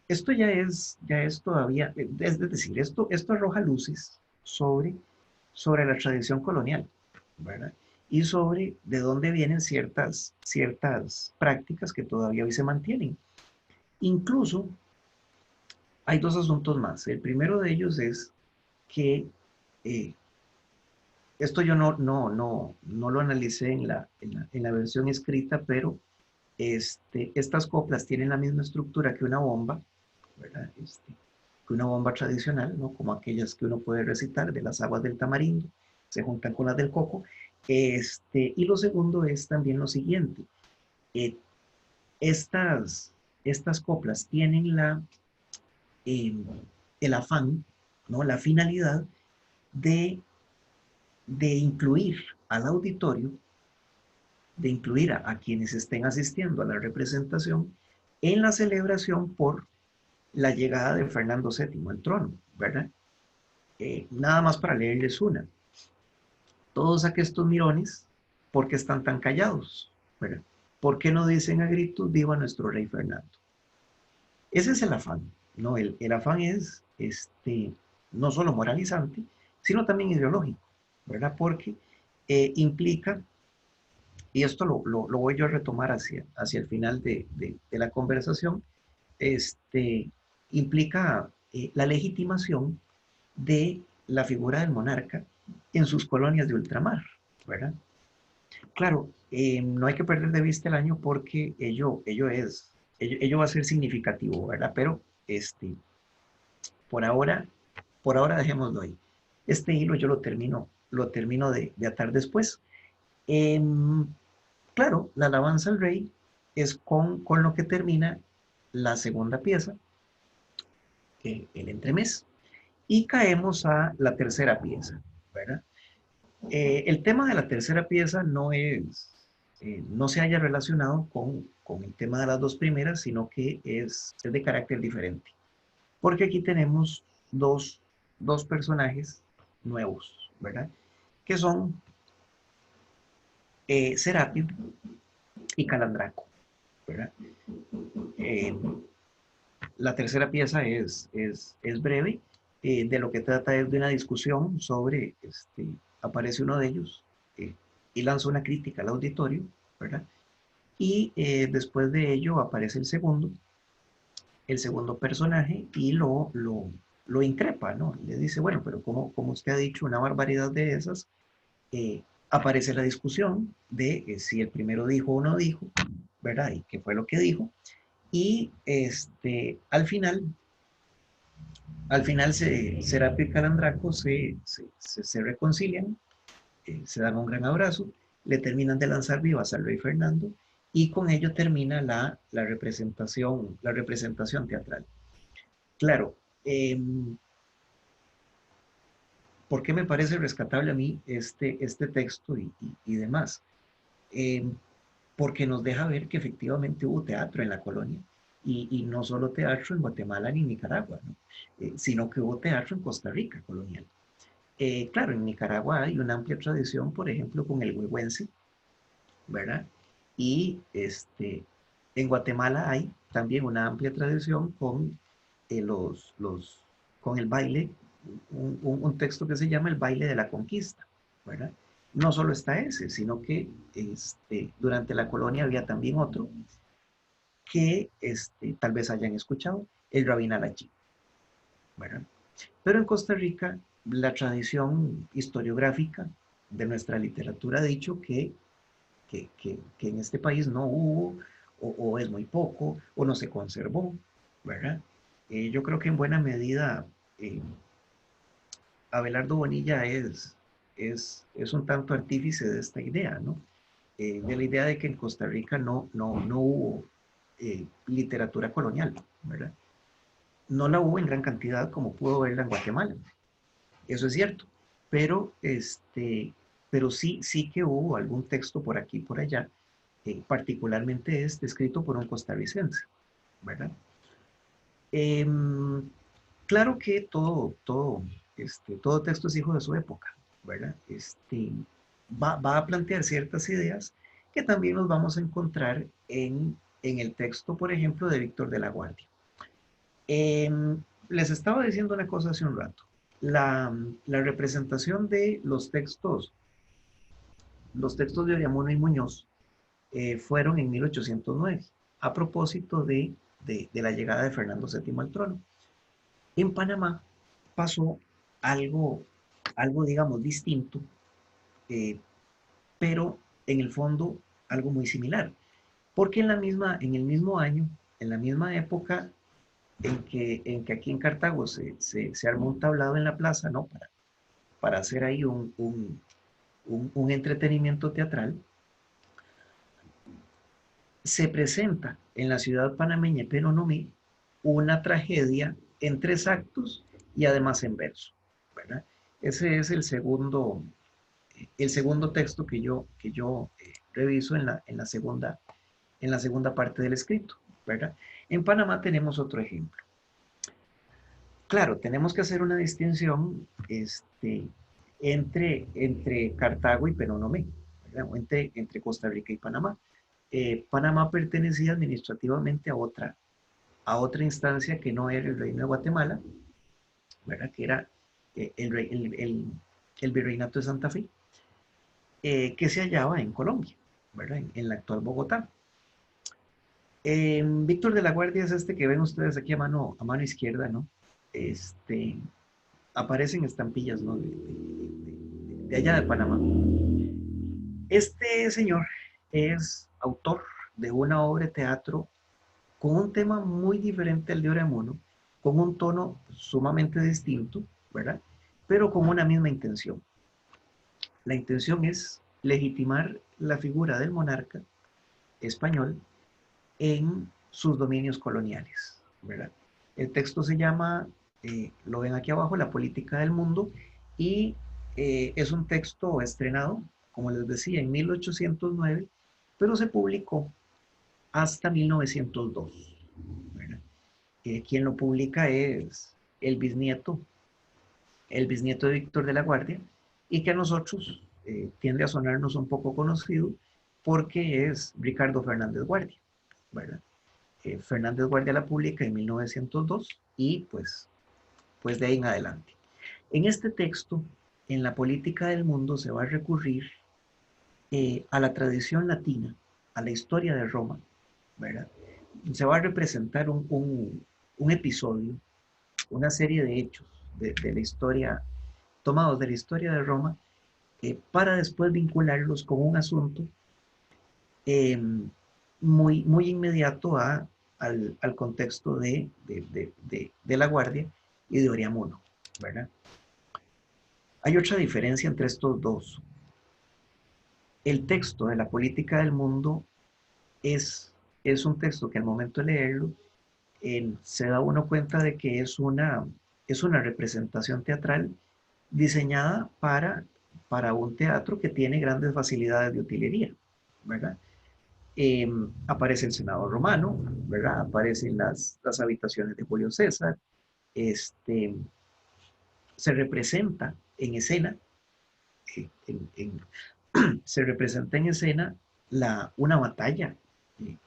[SPEAKER 1] Esto ya es todavía, es decir, esto arroja luces sobre la tradición colonial, ¿verdad? Y sobre de dónde vienen ciertas prácticas que todavía hoy se mantienen. Incluso hay dos asuntos más. El primero de ellos es que eh, esto yo no lo analicé en la versión escrita, pero estas coplas tienen la misma estructura que una bomba, ¿verdad? Que una bomba tradicional, ¿no? Como aquellas que uno puede recitar de las aguas del tamarindo, se juntan con las del coco. Y lo segundo es también lo siguiente. eh, estas coplas tienen eh, el afán, ¿no? La finalidad de, de incluir al auditorio, de incluir a quienes estén asistiendo a la representación en la celebración por la llegada de Fernando VII al trono, ¿verdad? Nada más para leerles una. Todos aquestos mirones, ¿por qué están tan callados? ¿Verdad? ¿Por qué no dicen a gritos viva nuestro rey Fernando? Ese es el afán, ¿no? El afán es no solo moralizante, sino también ideológico, ¿verdad? Porque implica, y esto lo voy yo a retomar hacia el final de la conversación, este, implica la legitimación de la figura del monarca en sus colonias de ultramar, ¿verdad? Claro, no hay que perder de vista el año porque ello va a ser significativo, ¿verdad? Pero por ahora, por ahora dejémoslo ahí. Este hilo yo lo termino de atar después. Em, claro, la alabanza al rey es con lo que termina la segunda pieza, el entremés, y caemos a la tercera pieza, ¿verdad? El tema de la tercera pieza no se haya relacionado con el tema de las dos primeras, sino que es de carácter diferente. Porque aquí tenemos dos personajes nuevos, ¿verdad? Que son Serapio y Calandraco, ¿verdad? Eh, la tercera pieza es breve. De lo que trata es de una discusión sobre, aparece uno de ellos eh, y lanza una crítica al auditorio, ¿verdad? Y después de ello aparece el segundo personaje y lo increpa, ¿no? Le dice, bueno, pero como usted ha dicho una barbaridad de esas, aparece la discusión de si el primero dijo o no dijo, ¿verdad? Y qué fue lo que dijo. Y al final Serapio y Calandraco se reconcilian, se dan un gran abrazo, le terminan de lanzar vivas al rey Fernando y con ello termina la representación teatral. Claro, eh, ¿por qué me parece rescatable a mí este texto y demás? Eh, Porque nos deja ver que efectivamente hubo teatro en la colonia y no solo teatro en Guatemala ni en Nicaragua, ¿no? Sino que hubo teatro en Costa Rica colonial. Claro, en Nicaragua hay una amplia tradición, por ejemplo, con el huehuense, ¿verdad? Y En Guatemala hay también una amplia tradición con, con el baile, un texto que se llama el baile de la conquista, ¿verdad? No solo está ese, sino que durante la colonia había también otro que tal vez hayan escuchado, el Rabin Alachi, ¿verdad? Pero en Costa Rica, la tradición historiográfica de nuestra literatura ha dicho que en este país no hubo, o es muy poco, o no se conservó, ¿verdad? Yo creo que en buena medida eh, Abelardo Bonilla es un tanto artífice de esta idea, ¿no? De la idea de que en Costa Rica no hubo literatura colonial, ¿verdad? No la hubo en gran cantidad como pudo haberla en Guatemala, eso es cierto, pero, pero sí que hubo algún texto por aquí y por allá, particularmente escrito por un costarricense, ¿verdad? Em, claro que todo texto es hijo de su época, ¿verdad? Va a plantear ciertas ideas que también nos vamos a encontrar en el texto, por ejemplo, de Víctor de la Guardia. Les estaba diciendo una cosa hace un rato. La representación de los textos de Oriamuno y Muñoz fueron en 1809, a propósito de la llegada de Fernando VII al trono. En Panamá pasó algo, algo digamos, distinto, eh, pero en el fondo algo muy similar. Porque en el mismo año, en la misma época en que aquí en Cartago se armó un tablado en la plaza, ¿no? Para hacer ahí un entretenimiento teatral, se presenta en la ciudad panameña Penonomé una tragedia en tres actos y además en verso, ¿verdad? Ese es el segundo texto que yo reviso en la segunda parte del escrito, ¿verdad? En Panamá tenemos otro ejemplo. Claro, tenemos que hacer una distinción entre Cartago y Penonomé, ¿verdad? O entre Costa Rica y Panamá. Panamá pertenecía administrativamente a otra instancia que no era el Reino de Guatemala, ¿verdad? Que era el Virreinato de Santa Fe, que se hallaba en Colombia, ¿verdad? En la actual Bogotá. Víctor de la Guardia es este que ven ustedes aquí a mano izquierda, ¿no? Este, aparecen estampillas, ¿no? De allá de Panamá. Este señor es autor de una obra de teatro con un tema muy diferente al de Uremuno, con un tono sumamente distinto, ¿verdad? Pero con una misma intención. La intención es legitimar la figura del monarca español en sus dominios coloniales, ¿verdad? El texto se llama, lo ven aquí abajo, La política del mundo, y es un texto estrenado, como les decía, en 1809, pero se publicó hasta 1902, ¿verdad? Quien lo publica es el bisnieto de Víctor de la Guardia, y que a nosotros tiende a sonarnos un poco conocido porque es Ricardo Fernández Guardia, ¿verdad? Fernández Guardia la publica en 1902 y pues de ahí en adelante. En este texto, en la política del mundo, se va a recurrir a la tradición latina, a la historia de Roma, ¿verdad? Se va a representar un episodio, una serie de hechos de la historia, tomados de la historia de Roma, para después vincularlos con un asunto eh, muy inmediato al contexto de La Guardia y de Oriamuno, ¿verdad? Hay otra diferencia entre estos dos. El texto de la política del mundo es un texto que al momento de leerlo se da uno cuenta de que es una representación teatral diseñada para un teatro que tiene grandes facilidades de utilería, ¿verdad? Aparece el Senado romano, ¿verdad? Aparecen las habitaciones de Julio César, este, se representa en escena, eh, en- en- se representa en escena una batalla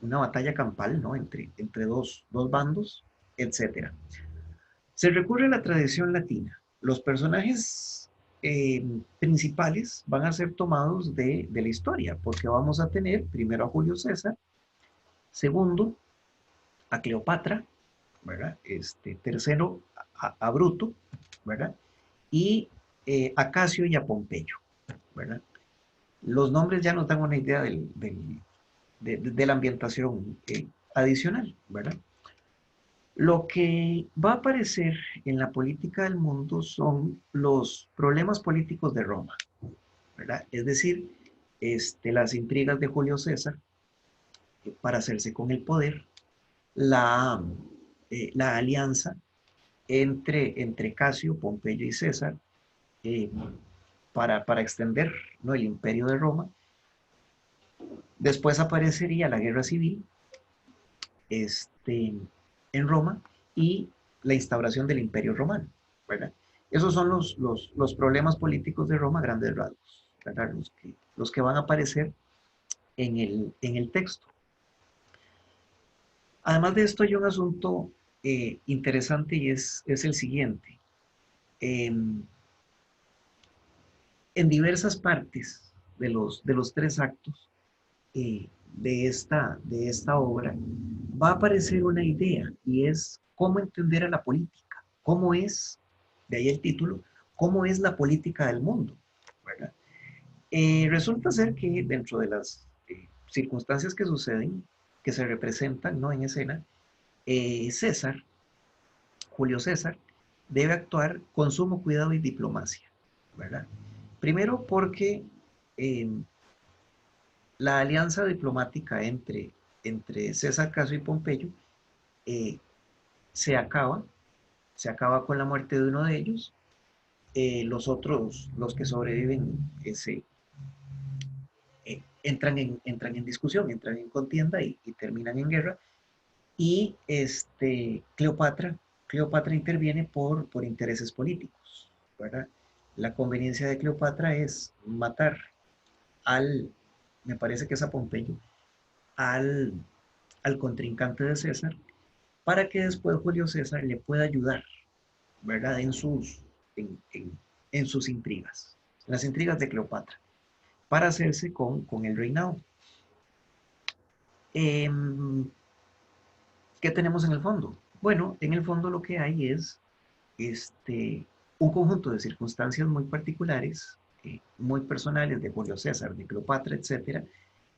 [SPEAKER 1] una batalla campal, ¿no? Entre dos bandos, etcétera. Se recurre a la tradición latina. Los personajes principales van a ser tomados de la historia, porque vamos a tener primero a Julio César, segundo a Cleopatra, ¿verdad? Tercero a Bruto, ¿verdad? Y a Casio y a Pompeyo, ¿verdad? Los nombres ya nos dan una idea de la ambientación adicional, ¿verdad? Lo que va a aparecer en la política del mundo son los problemas políticos de Roma, ¿verdad? Es decir, las intrigas de Julio César para hacerse con el poder, la, la alianza entre Casio, Pompeyo y César eh, para extender, ¿no?, el imperio de Roma. Después aparecería la guerra civil este, en Roma y la instauración del imperio romano, ¿verdad? Esos son los problemas políticos de Roma, grandes rasgos, ¿verdad? Los que van a aparecer en el texto. Además de esto hay un asunto interesante y es el siguiente. Eh, en diversas partes de los tres actos de esta obra va a aparecer una idea y es cómo entender a la política, cómo es, de ahí el título, cómo es la política del mundo, ¿verdad? Resulta ser que dentro de las circunstancias que suceden, que se representan, ¿no?, en escena, César, Julio César, debe actuar con sumo cuidado y diplomacia, ¿verdad? Primero porque eh, la alianza diplomática entre César, Casio y Pompeyo eh, se acaba, se acaba con la muerte de uno de ellos. Los otros, los que sobreviven, entran en discusión, entran en contienda y terminan en guerra. Y Cleopatra interviene por intereses políticos, ¿verdad? La conveniencia de Cleopatra es matar al, me parece que es a Pompeyo, al, al contrincante de César, para que después Julio César le pueda ayudar, ¿verdad? En sus intrigas, las intrigas de Cleopatra, para hacerse con el reinado. Em, ¿Qué tenemos en el fondo? Bueno, en el fondo lo que hay es un conjunto de circunstancias muy particulares, muy personales de Julio César, de Cleopatra, etcétera,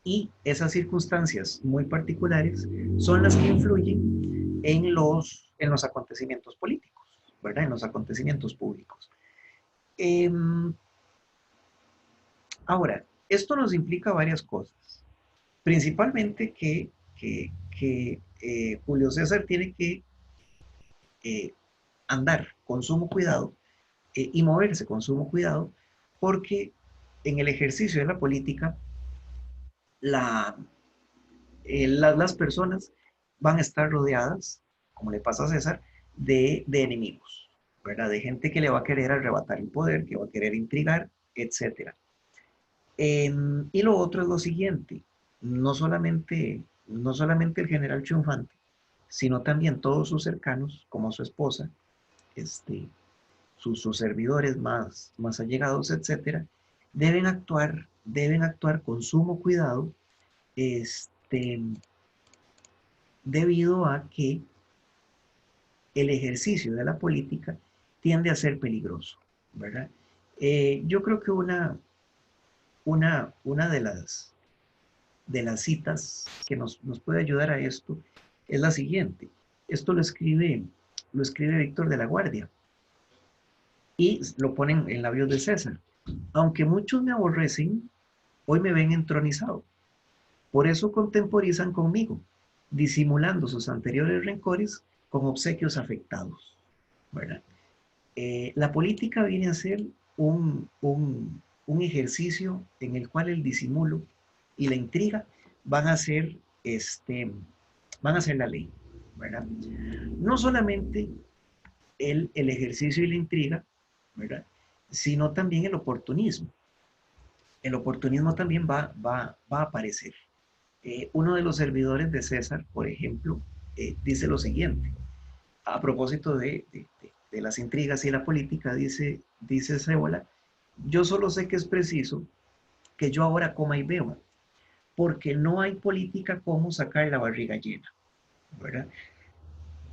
[SPEAKER 1] y esas circunstancias muy particulares son las que influyen en los acontecimientos políticos, ¿verdad? En los acontecimientos públicos. Eh, Ahora, esto nos implica varias cosas, principalmente que Julio César tiene que eh, andar con sumo cuidado y moverse con sumo cuidado, porque en el ejercicio de la política, la, las personas van a estar rodeadas, como le pasa a César, de enemigos, ¿verdad? De gente que le va a querer arrebatar el poder, que va a querer intrigar, etcétera. Y lo otro es lo siguiente, no solamente el general triunfante, sino también todos sus cercanos, como su esposa, este, sus servidores más allegados, etcétera, deben actuar con sumo cuidado, este, debido a que el ejercicio de la política tiende a ser peligroso, ¿verdad? Yo creo que una de las citas que nos puede ayudar a esto es la siguiente. Esto lo escribe Víctor de la Guardia y lo ponen en labios de César. Aunque muchos me aborrecen, hoy me ven entronizado. Por eso contemporizan conmigo, disimulando sus anteriores rencores con obsequios afectados, ¿verdad? La política viene a ser un ejercicio en el cual el disimulo y la intriga van a ser, van a ser la ley, ¿verdad? No solamente el ejercicio y la intriga, ¿verdad? Sino también el oportunismo. El oportunismo también va a aparecer. Uno de los servidores de César, por ejemplo, dice lo siguiente, a propósito de las intrigas y la política, dice Cébola, yo solo sé que es preciso que yo ahora coma y beba, porque no hay política como sacar la barriga llena, ¿verdad?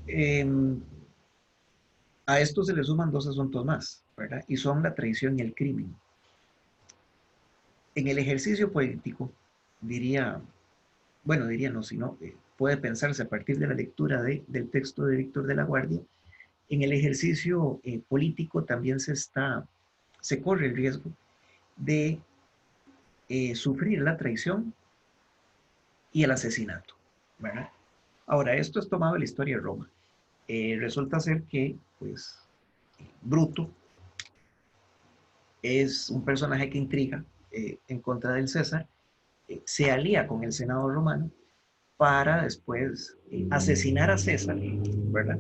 [SPEAKER 1] Eh, a esto se le suman dos asuntos más, ¿verdad? Y son la traición y el crimen. En el ejercicio político, diría, bueno, diría no, sino puede pensarse a partir de la lectura del texto de Víctor de la Guardia, en el ejercicio político también se corre el riesgo de sufrir la traición y el asesinato, ¿verdad? Ahora, esto es tomado de la historia de Roma. Resulta ser que, pues, Bruto es un personaje que intriga en contra del César, se alía con el Senado romano para después asesinar a César, ¿verdad?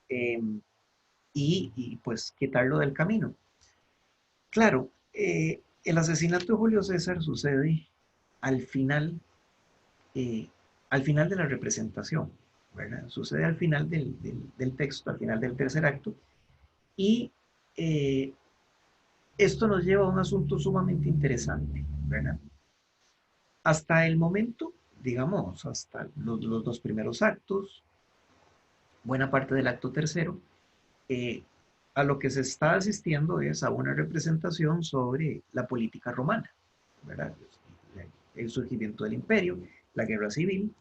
[SPEAKER 1] Eh, pues quitarlo del camino. Claro, el asesinato de Julio César sucede al final, eh, al final de la representación, ¿verdad? Sucede al final del texto, al final del tercer acto, y eh, esto nos lleva a un asunto sumamente interesante, ¿verdad? Hasta el momento, digamos, hasta los dos primeros actos, buena parte del acto tercero, eh, a lo que se está asistiendo es a una representación sobre la política romana, ¿verdad? El surgimiento del imperio, la guerra civil,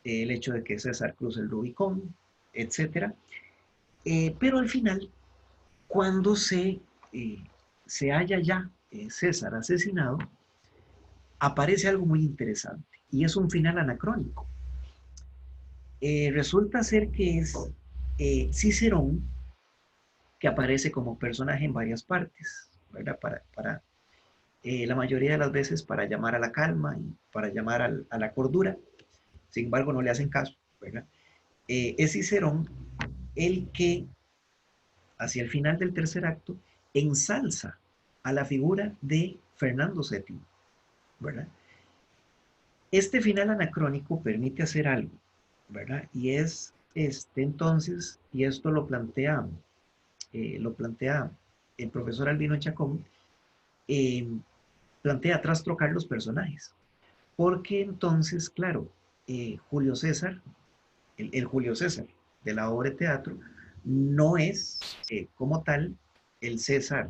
[SPEAKER 1] el hecho de que César cruce el Rubicón, etcétera. Pero al final, cuando se halla ya César asesinado, aparece algo muy interesante y es un final anacrónico. Resulta ser que es Cicerón que aparece como personaje en varias partes, ¿verdad? La mayoría de las veces para llamar a la calma y para llamar a la cordura, sin embargo no le hacen caso, ¿verdad? Es Cicerón el que, hacia el final del tercer acto, ensalza a la figura de Fernando VII, ¿verdad? Este final anacrónico permite hacer algo, ¿verdad? Y es entonces, y esto lo plantea el profesor Albino Chacón, eh, plantea trastrocar los personajes. Porque entonces, claro, Julio César, el Julio César de la obra de teatro, no es como tal el César,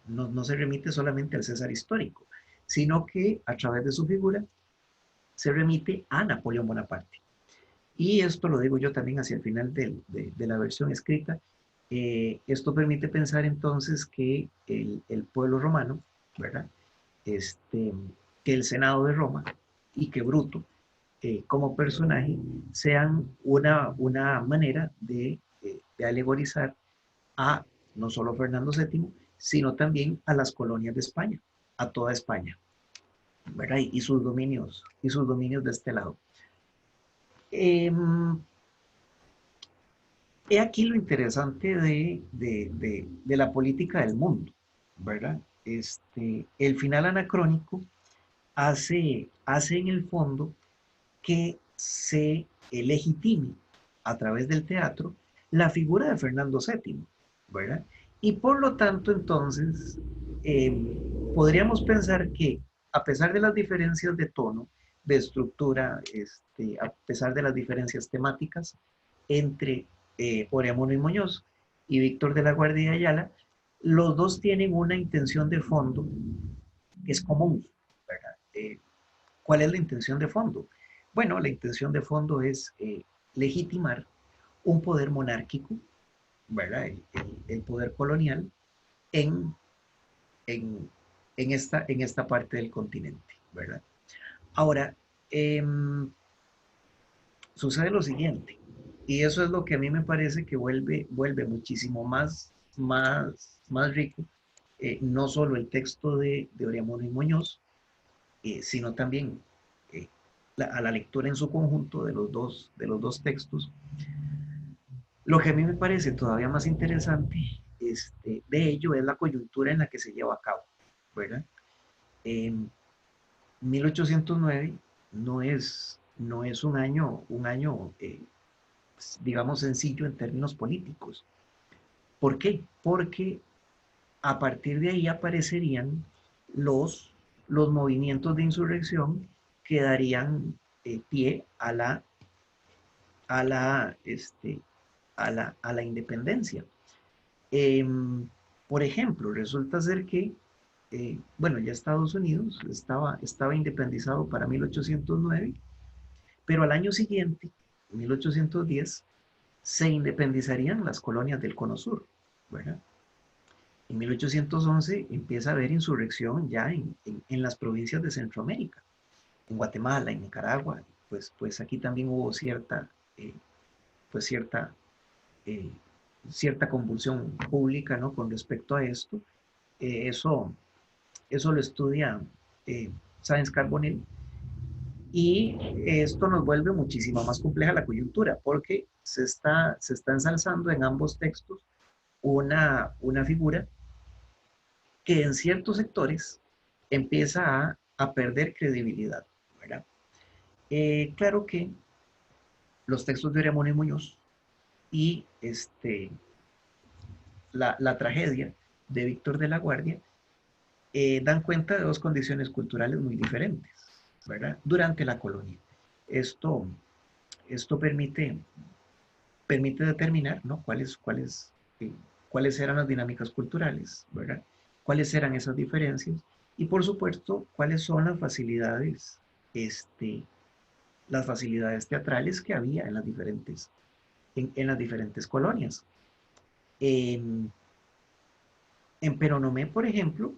[SPEAKER 1] no se remite solamente al César histórico, sino que a través de su figura se remite a Napoleón Bonaparte. Y esto lo digo yo también hacia el final de la versión escrita. Esto permite pensar entonces que el pueblo romano, ¿verdad? Que el Senado de Roma y que Bruto, como personaje, sean una manera de alegorizar a no solo Fernando VII, sino también a las colonias de España, a toda España, ¿verdad? Y sus dominios de este lado. Eh, He aquí lo interesante de la política del mundo, ¿verdad? El final anacrónico hace en el fondo que se legitime a través del teatro la figura de Fernando VII, ¿verdad? Y por lo tanto, entonces, podríamos pensar que a pesar de las diferencias de tono, de estructura, a pesar de las diferencias temáticas entre Oreamuno y Muñoz y Víctor de la Guardia y Ayala, los dos tienen una intención de fondo que es común, ¿verdad? ¿Cuál es la intención de fondo? Bueno, la intención de fondo es legitimar un poder monárquico, ¿verdad? El poder colonial en, en, en esta parte del continente, ¿verdad? Ahora, eh, sucede lo siguiente, y eso es lo que a mí me parece que vuelve muchísimo más rico, no solo el texto de Oreamuno y Muñoz, sino también a la lectura en su conjunto de los dos textos. Lo que a mí me parece todavía más interesante de ello es la coyuntura en la que se lleva a cabo, ¿verdad? En 1809 no es un año digamos, sencillo en términos políticos. ¿Por qué? Porque a partir de ahí aparecerían los, los movimientos de insurrección que darían pie a la, este, a la independencia. Eh, por ejemplo, resulta ser que, bueno, ya Estados Unidos estaba independizado para 1809, pero al año siguiente, 1810, se independizarían las colonias del Cono Sur, ¿verdad? En 1811 empieza a haber insurrección ya en las provincias de Centroamérica, en Guatemala, en Nicaragua, pues aquí también hubo eh, pues cierta, eh, cierta convulsión pública, ¿no? Con respecto a esto. Eh, eso, eso lo estudia Sáenz Carbonell, y esto nos vuelve muchísimo más compleja la coyuntura, porque se está ensalzando en ambos textos una figura que en ciertos sectores empieza a perder credibilidad, ¿verdad? Claro que los textos de Ramón y Muñoz y la tragedia de Víctor de la Guardia dan cuenta de dos condiciones culturales muy diferentes, ¿verdad? Durante la colonia. Esto, esto permite determinar, ¿no? Cuáles eran las dinámicas culturales, ¿verdad? Cuáles eran esas diferencias y, por supuesto, cuáles son este, las facilidades teatrales que había en las diferentes colonias. En, en Peronomé, por ejemplo,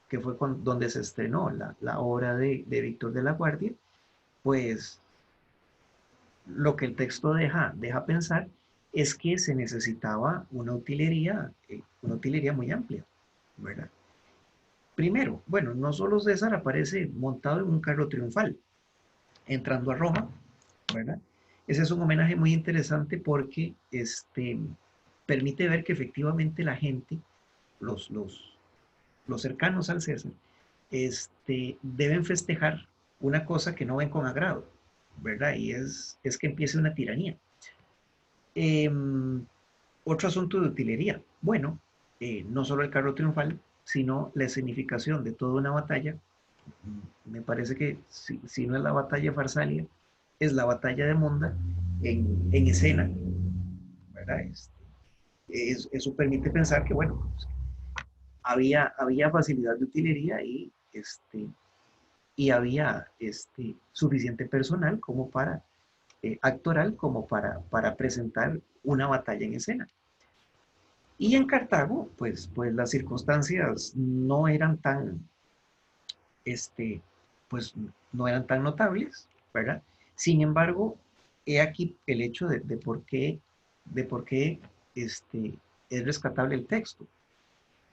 [SPEAKER 1] que fue donde se estrenó la obra de Víctor de la Guardia, pues lo que el texto deja pensar es que se necesitaba una utilería muy amplia, ¿verdad? Primero, bueno, no solo César aparece montado en un carro triunfal, entrando a Roma, ¿verdad? Ese es un homenaje muy interesante porque permite ver que efectivamente la gente, los, los, los cercanos al César, deben festejar una cosa que no ven con agrado, ¿verdad? Y es que empiece una tiranía. Eh, Otro asunto de utilería. Bueno, no solo el carro triunfal, sino la significación de toda una batalla. Me parece que si no es la batalla de Farsalia, es la batalla de Monda en escena, ¿verdad? Eso permite pensar que, bueno, pues, había facilidad de utilería y había suficiente personal como para, actoral, como para presentar una batalla en escena. Y en Cartago, pues las circunstancias no eran este, pues no eran tan notables, ¿verdad? Sin embargo, he aquí el hecho de por qué es rescatable el texto.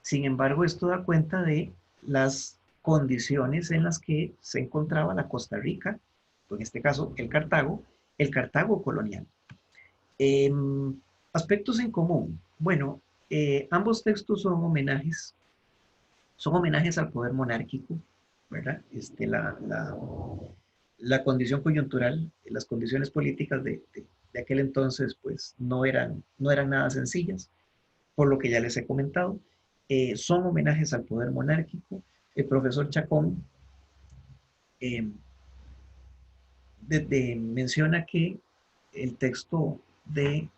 [SPEAKER 1] Sin embargo, esto da cuenta de las condiciones en las que se encontraba la Costa Rica, en este caso el Cartago colonial. Eh, Aspectos en común. Bueno, ambos textos son homenajes al poder monárquico, ¿verdad? La condición coyuntural, las condiciones políticas de aquel entonces, pues no eran nada sencillas, por lo que ya les he comentado. Son homenajes al poder monárquico. El profesor Chacón eh, menciona que el texto de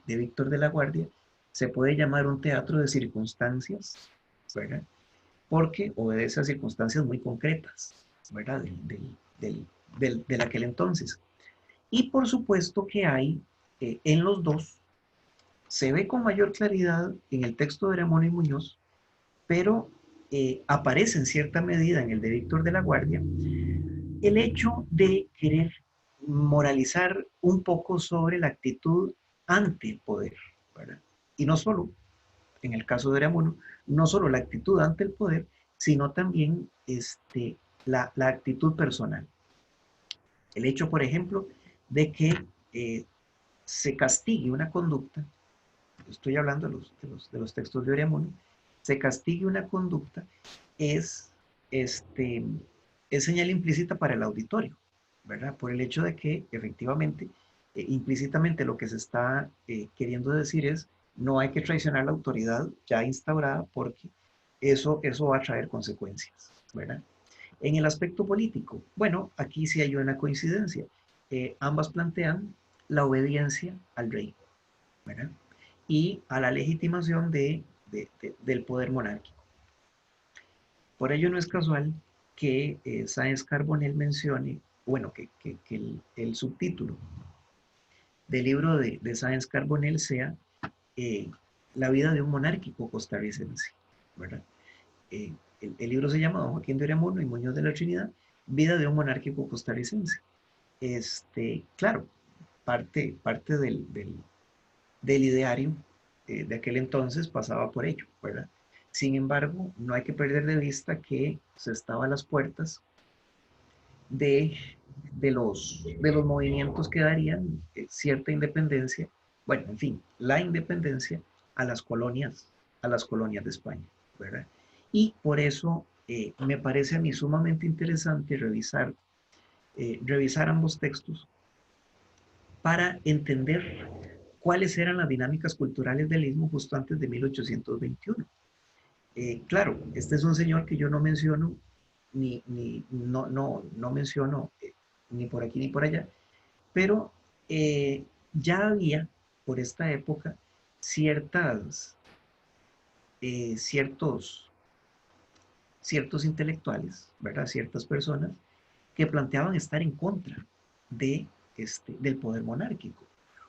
[SPEAKER 1] Víctor de la Guardia se puede llamar un teatro de circunstancias, ¿verdad? Porque obedece a circunstancias muy concretas, ¿verdad? Del aquel entonces. Y por supuesto que hay en los dos, se ve con mayor claridad en el texto de Ramón y Muñoz, pero aparece en cierta medida en el de Víctor de la Guardia, el hecho de querer moralizar un poco sobre la actitud ante el poder, ¿verdad? Y no solo, en el caso de Aramuno, no solo la actitud ante el poder, sino también la actitud personal. El hecho, por ejemplo, de que se castigue una conducta, estoy hablando de los textos de Aramuno, se castigue una conducta es, este, es señal implícita para el auditorio, ¿verdad? Por el hecho de que efectivamente, implícitamente lo que se está queriendo decir es no hay que traicionar la autoridad ya instaurada porque eso va a traer consecuencias, ¿verdad? En el aspecto político, bueno, aquí sí hay una coincidencia. Ambas plantean la obediencia al rey, ¿verdad? Y a la legitimación del poder monárquico. Por ello no es casual que Sáenz Carbonell mencione, bueno, que el subtítulo del libro de Sáenz Carbonell sea eh, La vida de un monárquico costarricense, ¿verdad? El libro se llama Don Joaquín de Ureamuno y Muñoz de la Trinidad, Vida de un monárquico costarricense. Claro, parte del ideario de aquel entonces pasaba por ello, ¿verdad? Sin embargo, no hay que perder de vista que se estaba a las puertas de, de los movimientos que darían cierta independencia, bueno, en fin, la independencia a las colonias de España, ¿verdad? Y por eso me parece a mí sumamente interesante revisar ambos textos para entender cuáles eran las dinámicas culturales del istmo justo antes de 1821. Claro, este es un señor que yo no menciono, no menciono ni por aquí ni por allá, pero ya había por esta época ciertas, ciertos, ciertos intelectuales, ¿verdad? Ciertas personas que planteaban estar en contra del poder monárquico.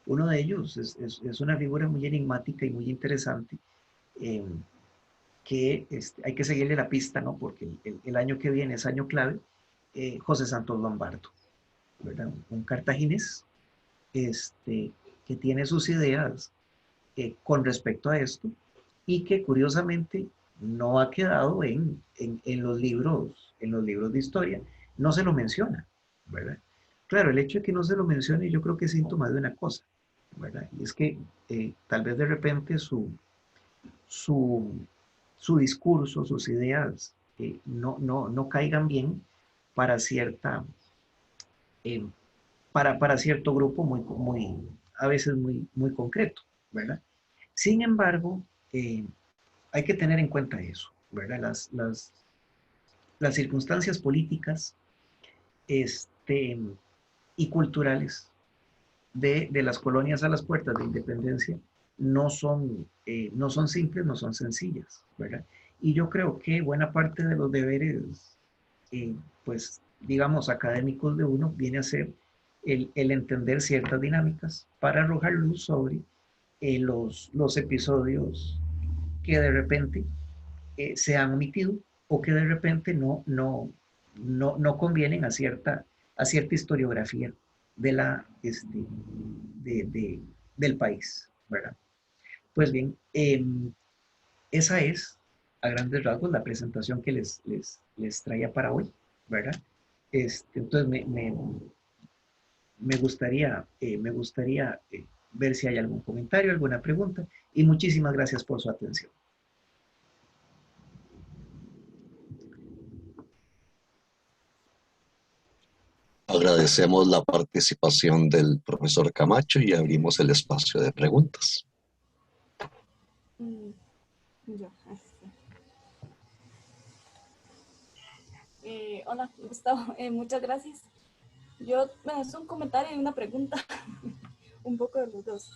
[SPEAKER 1] Uno de ellos es una figura muy enigmática y muy interesante, eh, que hay que seguirle la pista, ¿no? Porque el año que viene es año clave, José Santos Lombardo, ¿verdad? Un cartaginés que tiene sus ideas con respecto a esto y que curiosamente no ha quedado en los libros de historia, no se lo menciona, ¿verdad? Claro, el hecho de que no se lo mencione yo creo que es síntoma de una cosa, ¿verdad? Y es que tal vez de repente su, su discurso, sus ideas, no caigan bien para eh, para cierto grupo a veces muy concreto, ¿verdad? Sin embargo, hay que tener en cuenta eso, ¿verdad? Las circunstancias políticas este, y culturales de las colonias a las puertas de independencia no son simples, no son sencillas, ¿verdad? Y yo creo que buena parte de los deberes, eh, pues, digamos, académicos de uno viene a ser el entender ciertas dinámicas para arrojar luz sobre los episodios que de repente se han omitido o que de repente no convienen a cierta historiografía de del país, ¿verdad? Pues bien, esa es a grandes rasgos la presentación que les traía para hoy, ¿verdad? Entonces me gustaría ver si hay algún comentario, alguna pregunta y muchísimas gracias por su atención.
[SPEAKER 2] Agradecemos la participación del profesor Camacho y abrimos el espacio de preguntas.
[SPEAKER 3] Yo, hola, Gustavo, muchas gracias. Bueno, es un comentario y una pregunta, un poco de los dos.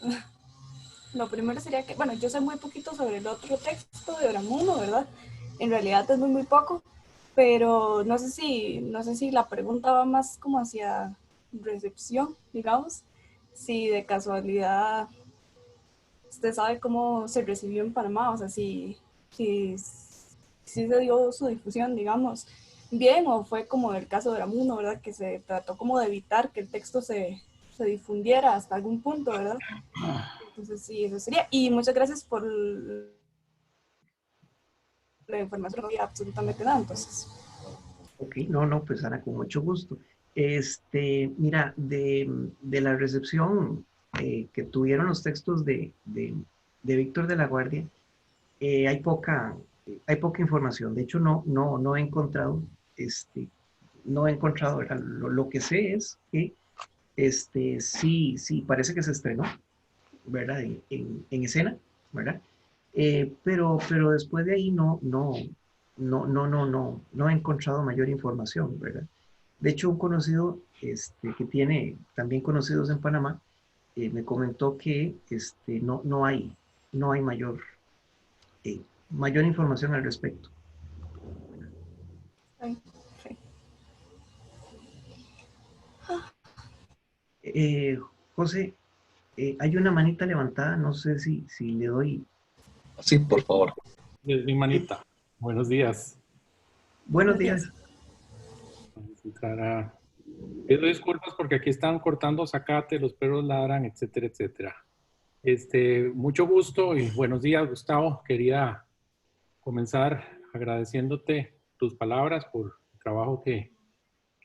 [SPEAKER 3] Lo primero sería que, bueno, yo sé muy poquito sobre el otro texto de Ureamuno, ¿verdad? En realidad es muy poco, pero no sé si la pregunta va más como hacia recepción, digamos, si de casualidad usted sabe cómo se recibió en Panamá, o sea, si se dio su difusión, digamos, bien, o fue como el caso de Ureamuno, ¿verdad? Que se trató como de evitar que el texto se difundiera hasta algún punto, ¿verdad? Entonces, sí, eso sería. Y muchas gracias por la información, no había absolutamente nada, entonces.
[SPEAKER 1] Ok, no, pues Ana, con mucho gusto. Mira, de la recepción que tuvieron los textos de Víctor de la Guardia, hay poca información. De hecho, no he encontrado este, no he encontrado, ¿verdad? Lo que sé es que sí, sí, parece que se estrenó, ¿verdad? En escena, ¿verdad? Pero después de ahí no he encontrado mayor información, ¿verdad? De hecho, un conocido que tiene también conocidos en Panamá me comentó que no hay eh, mayor información al respecto.
[SPEAKER 3] Ay,
[SPEAKER 1] Eh, José, hay una manita levantada, no sé si le doy.
[SPEAKER 2] Sí, por favor.
[SPEAKER 4] Es mi manita. Buenos días.
[SPEAKER 1] Buenos
[SPEAKER 3] buenos
[SPEAKER 1] días.
[SPEAKER 3] días.
[SPEAKER 4] Vamos a entrar a... Pido disculpas porque aquí están cortando zacate, los perros ladran, etcétera, etcétera. Mucho gusto y buenos días, Gustavo. Quería comenzar agradeciéndote tus palabras por el trabajo que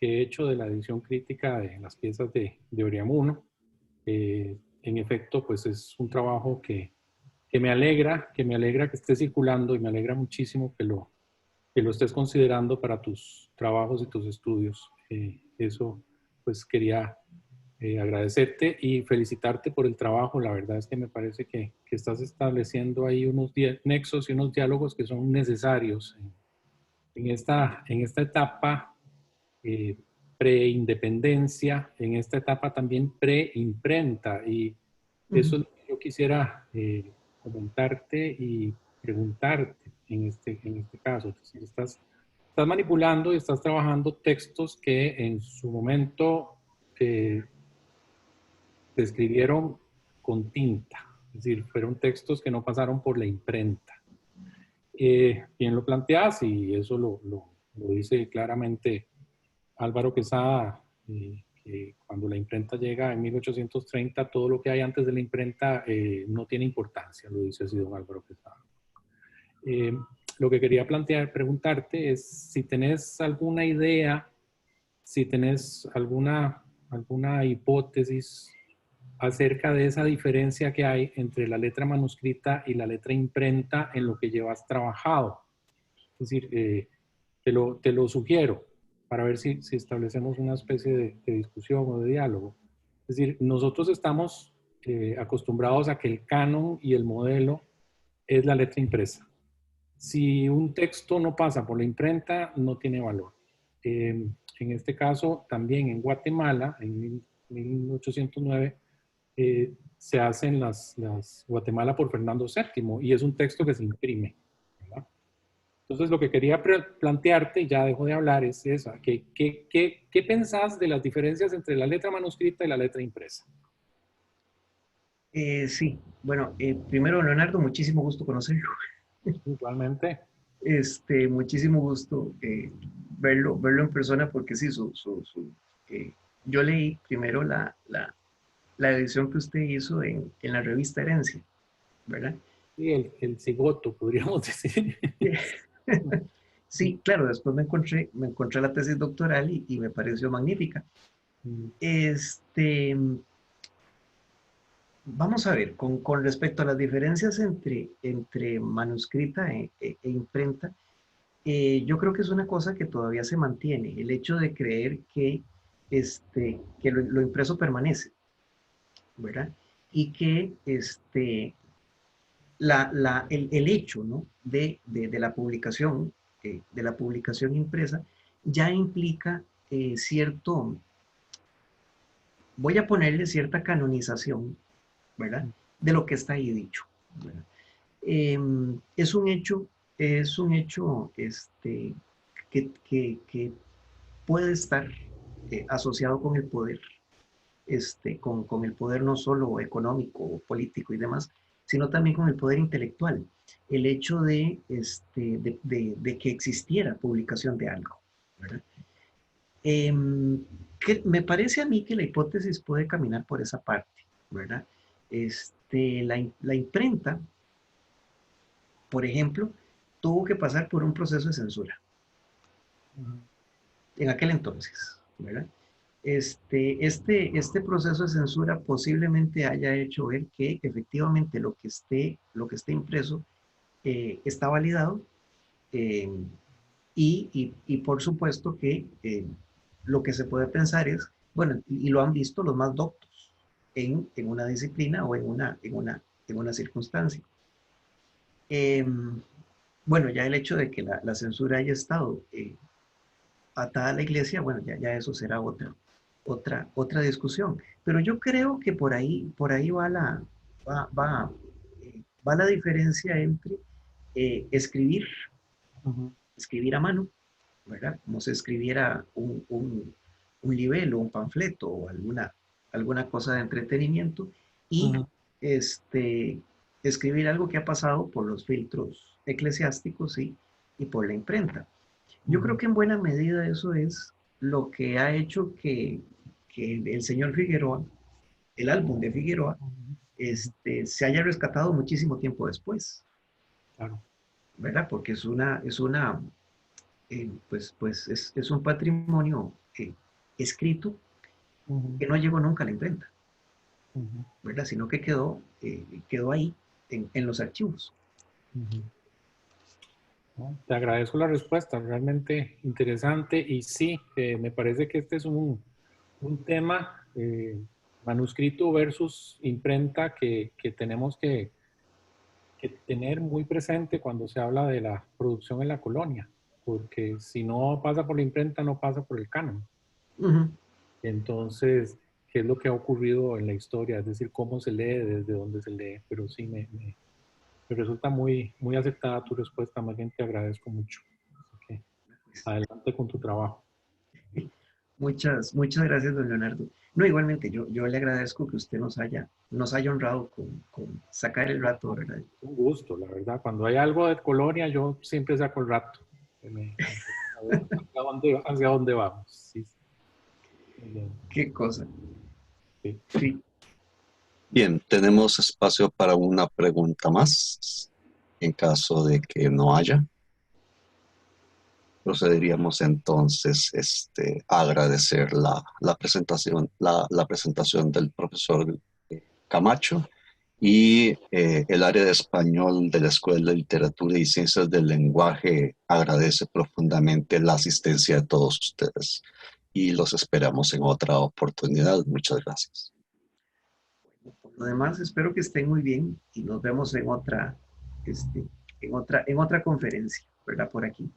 [SPEAKER 4] he hecho de la edición crítica de las piezas de Oriamuno. En efecto, pues es un trabajo que me alegra, que esté circulando y me alegra muchísimo que lo estés considerando para tus trabajos y tus estudios. Eso, pues quería agradecerte y felicitarte por el trabajo. La verdad es que me parece que estás estableciendo ahí unos nexos y unos diálogos que son necesarios en esta etapa eh, pre-independencia, en esta etapa también pre-imprenta. Y eso es lo que yo quisiera comentarte y preguntarte en este caso. Es decir, estás manipulando y estás trabajando textos que en su momento se escribieron con tinta. Es decir, fueron textos que no pasaron por la imprenta. Bien lo planteas y eso lo dice claramente Álvaro Quesada, que cuando la imprenta llega en 1830, todo lo que hay antes de la imprenta no tiene importancia, lo dice así don Álvaro Quesada. Eh, lo que quería preguntarte es si tenés alguna idea, si tenés alguna hipótesis acerca de esa diferencia que hay entre la letra manuscrita y la letra imprenta en lo que llevas trabajado. Es decir, te lo sugiero para ver si establecemos una especie de discusión o de diálogo. Es decir, nosotros estamos acostumbrados a que el canon y el modelo es la letra impresa. Si un texto no pasa por la imprenta, no tiene valor. En este caso, también en Guatemala, en 1809, se hacen las Guatemala por Fernando VII y es un texto que se imprime, ¿verdad? Entonces, lo que quería plantearte, y ya dejo de hablar, es eso. ¿Qué pensás de las diferencias entre la letra manuscrita y la letra impresa?
[SPEAKER 1] Sí, bueno, primero, Leonardo, muchísimo gusto conocerlo.
[SPEAKER 4] Igualmente.
[SPEAKER 1] Muchísimo gusto verlo en persona porque sí, yo leí primero la edición que usted hizo en la revista Herencia, ¿verdad?
[SPEAKER 4] Sí, el cigoto, podríamos decir.
[SPEAKER 1] Sí, claro, después me encontré la tesis doctoral y me pareció magnífica.
[SPEAKER 4] Mm,
[SPEAKER 1] Este, Vamos a ver, con respecto a las diferencias entre manuscrita e imprenta, yo creo que es una cosa que todavía se mantiene, el hecho de creer que lo impreso permanece, ¿verdad? Y que el hecho, ¿no? de la publicación impresa, ya implica cierto, voy a ponerle cierta canonización, ¿verdad? De lo que está ahí dicho, ¿verdad? Es un hecho, que puede estar asociado con el poder, con el poder no solo económico, político y demás, sino también con el poder intelectual. El hecho de que existiera publicación de algo, ¿verdad? Que me parece a mí que la hipótesis puede caminar por esa parte, ¿verdad? La imprenta, por ejemplo, tuvo que pasar por un proceso de censura en aquel entonces, ¿verdad? Este proceso de censura posiblemente haya hecho ver que efectivamente lo que esté impreso está validado, eh, y por supuesto que lo que se puede pensar es, bueno, y lo han visto los más doctos en una disciplina o en una circunstancia. Bueno, ya el hecho de que la censura haya estado atada a la iglesia, bueno, ya eso será otra discusión. Pero yo creo que por ahí va, va, va la diferencia entre escribir,
[SPEAKER 4] Ujú,
[SPEAKER 1] escribir a mano, ¿verdad? Como si escribiera un libelo, un panfleto o alguna cosa de entretenimiento y
[SPEAKER 4] ujú,
[SPEAKER 1] este, escribir algo que ha pasado por los filtros eclesiásticos y por la imprenta. Yo creo
[SPEAKER 4] ujú,
[SPEAKER 1] que en buena medida eso es lo que ha hecho que el señor Figueroa, el álbum de Figueroa,
[SPEAKER 4] ujú, ujú.
[SPEAKER 1] se haya rescatado muchísimo tiempo después,
[SPEAKER 4] Claro.
[SPEAKER 1] ¿verdad? Porque es un patrimonio escrito
[SPEAKER 4] Ujú,
[SPEAKER 1] que no llegó nunca a la imprenta,
[SPEAKER 4] ujú,
[SPEAKER 1] ¿verdad? Sino que quedó ahí en los archivos.
[SPEAKER 4] ujú. No, te agradezco la respuesta, realmente interesante. Y sí, me parece que este es un tema, manuscrito versus imprenta, que tenemos que tener muy presente cuando se habla de la producción en la colonia, porque si no pasa por la imprenta, no pasa por el canon.
[SPEAKER 1] Ujú.
[SPEAKER 4] Entonces, ¿qué es lo que ha ocurrido en la historia? Es decir, cómo se lee, desde dónde se lee. Pero sí, me resulta muy acertada tu respuesta, más bien te agradezco mucho. Así que adelante con tu trabajo.
[SPEAKER 1] Muchas gracias, don Leonardo. No, igualmente, yo le agradezco que usted nos haya honrado con sacar el rato, ¿verdad?
[SPEAKER 4] Un gusto, la verdad. Cuando hay algo de colonia, yo siempre saco el rato. Me interesa saber hacia dónde vamos. Sí, sí. Muy bien.
[SPEAKER 1] Qué cosa.
[SPEAKER 4] Sí.
[SPEAKER 1] Sí,
[SPEAKER 2] Bien, tenemos espacio para una pregunta más. En caso de que no haya, procederíamos entonces a agradecer la presentación del profesor Camacho y el área de español de la Escuela de Literatura y Ciencias del Lenguaje agradece profundamente la asistencia de todos ustedes y los esperamos en otra oportunidad. Muchas gracias.
[SPEAKER 1] por lo demás, espero que estén muy bien y nos vemos en otra conferencia, ¿verdad? Por aquí.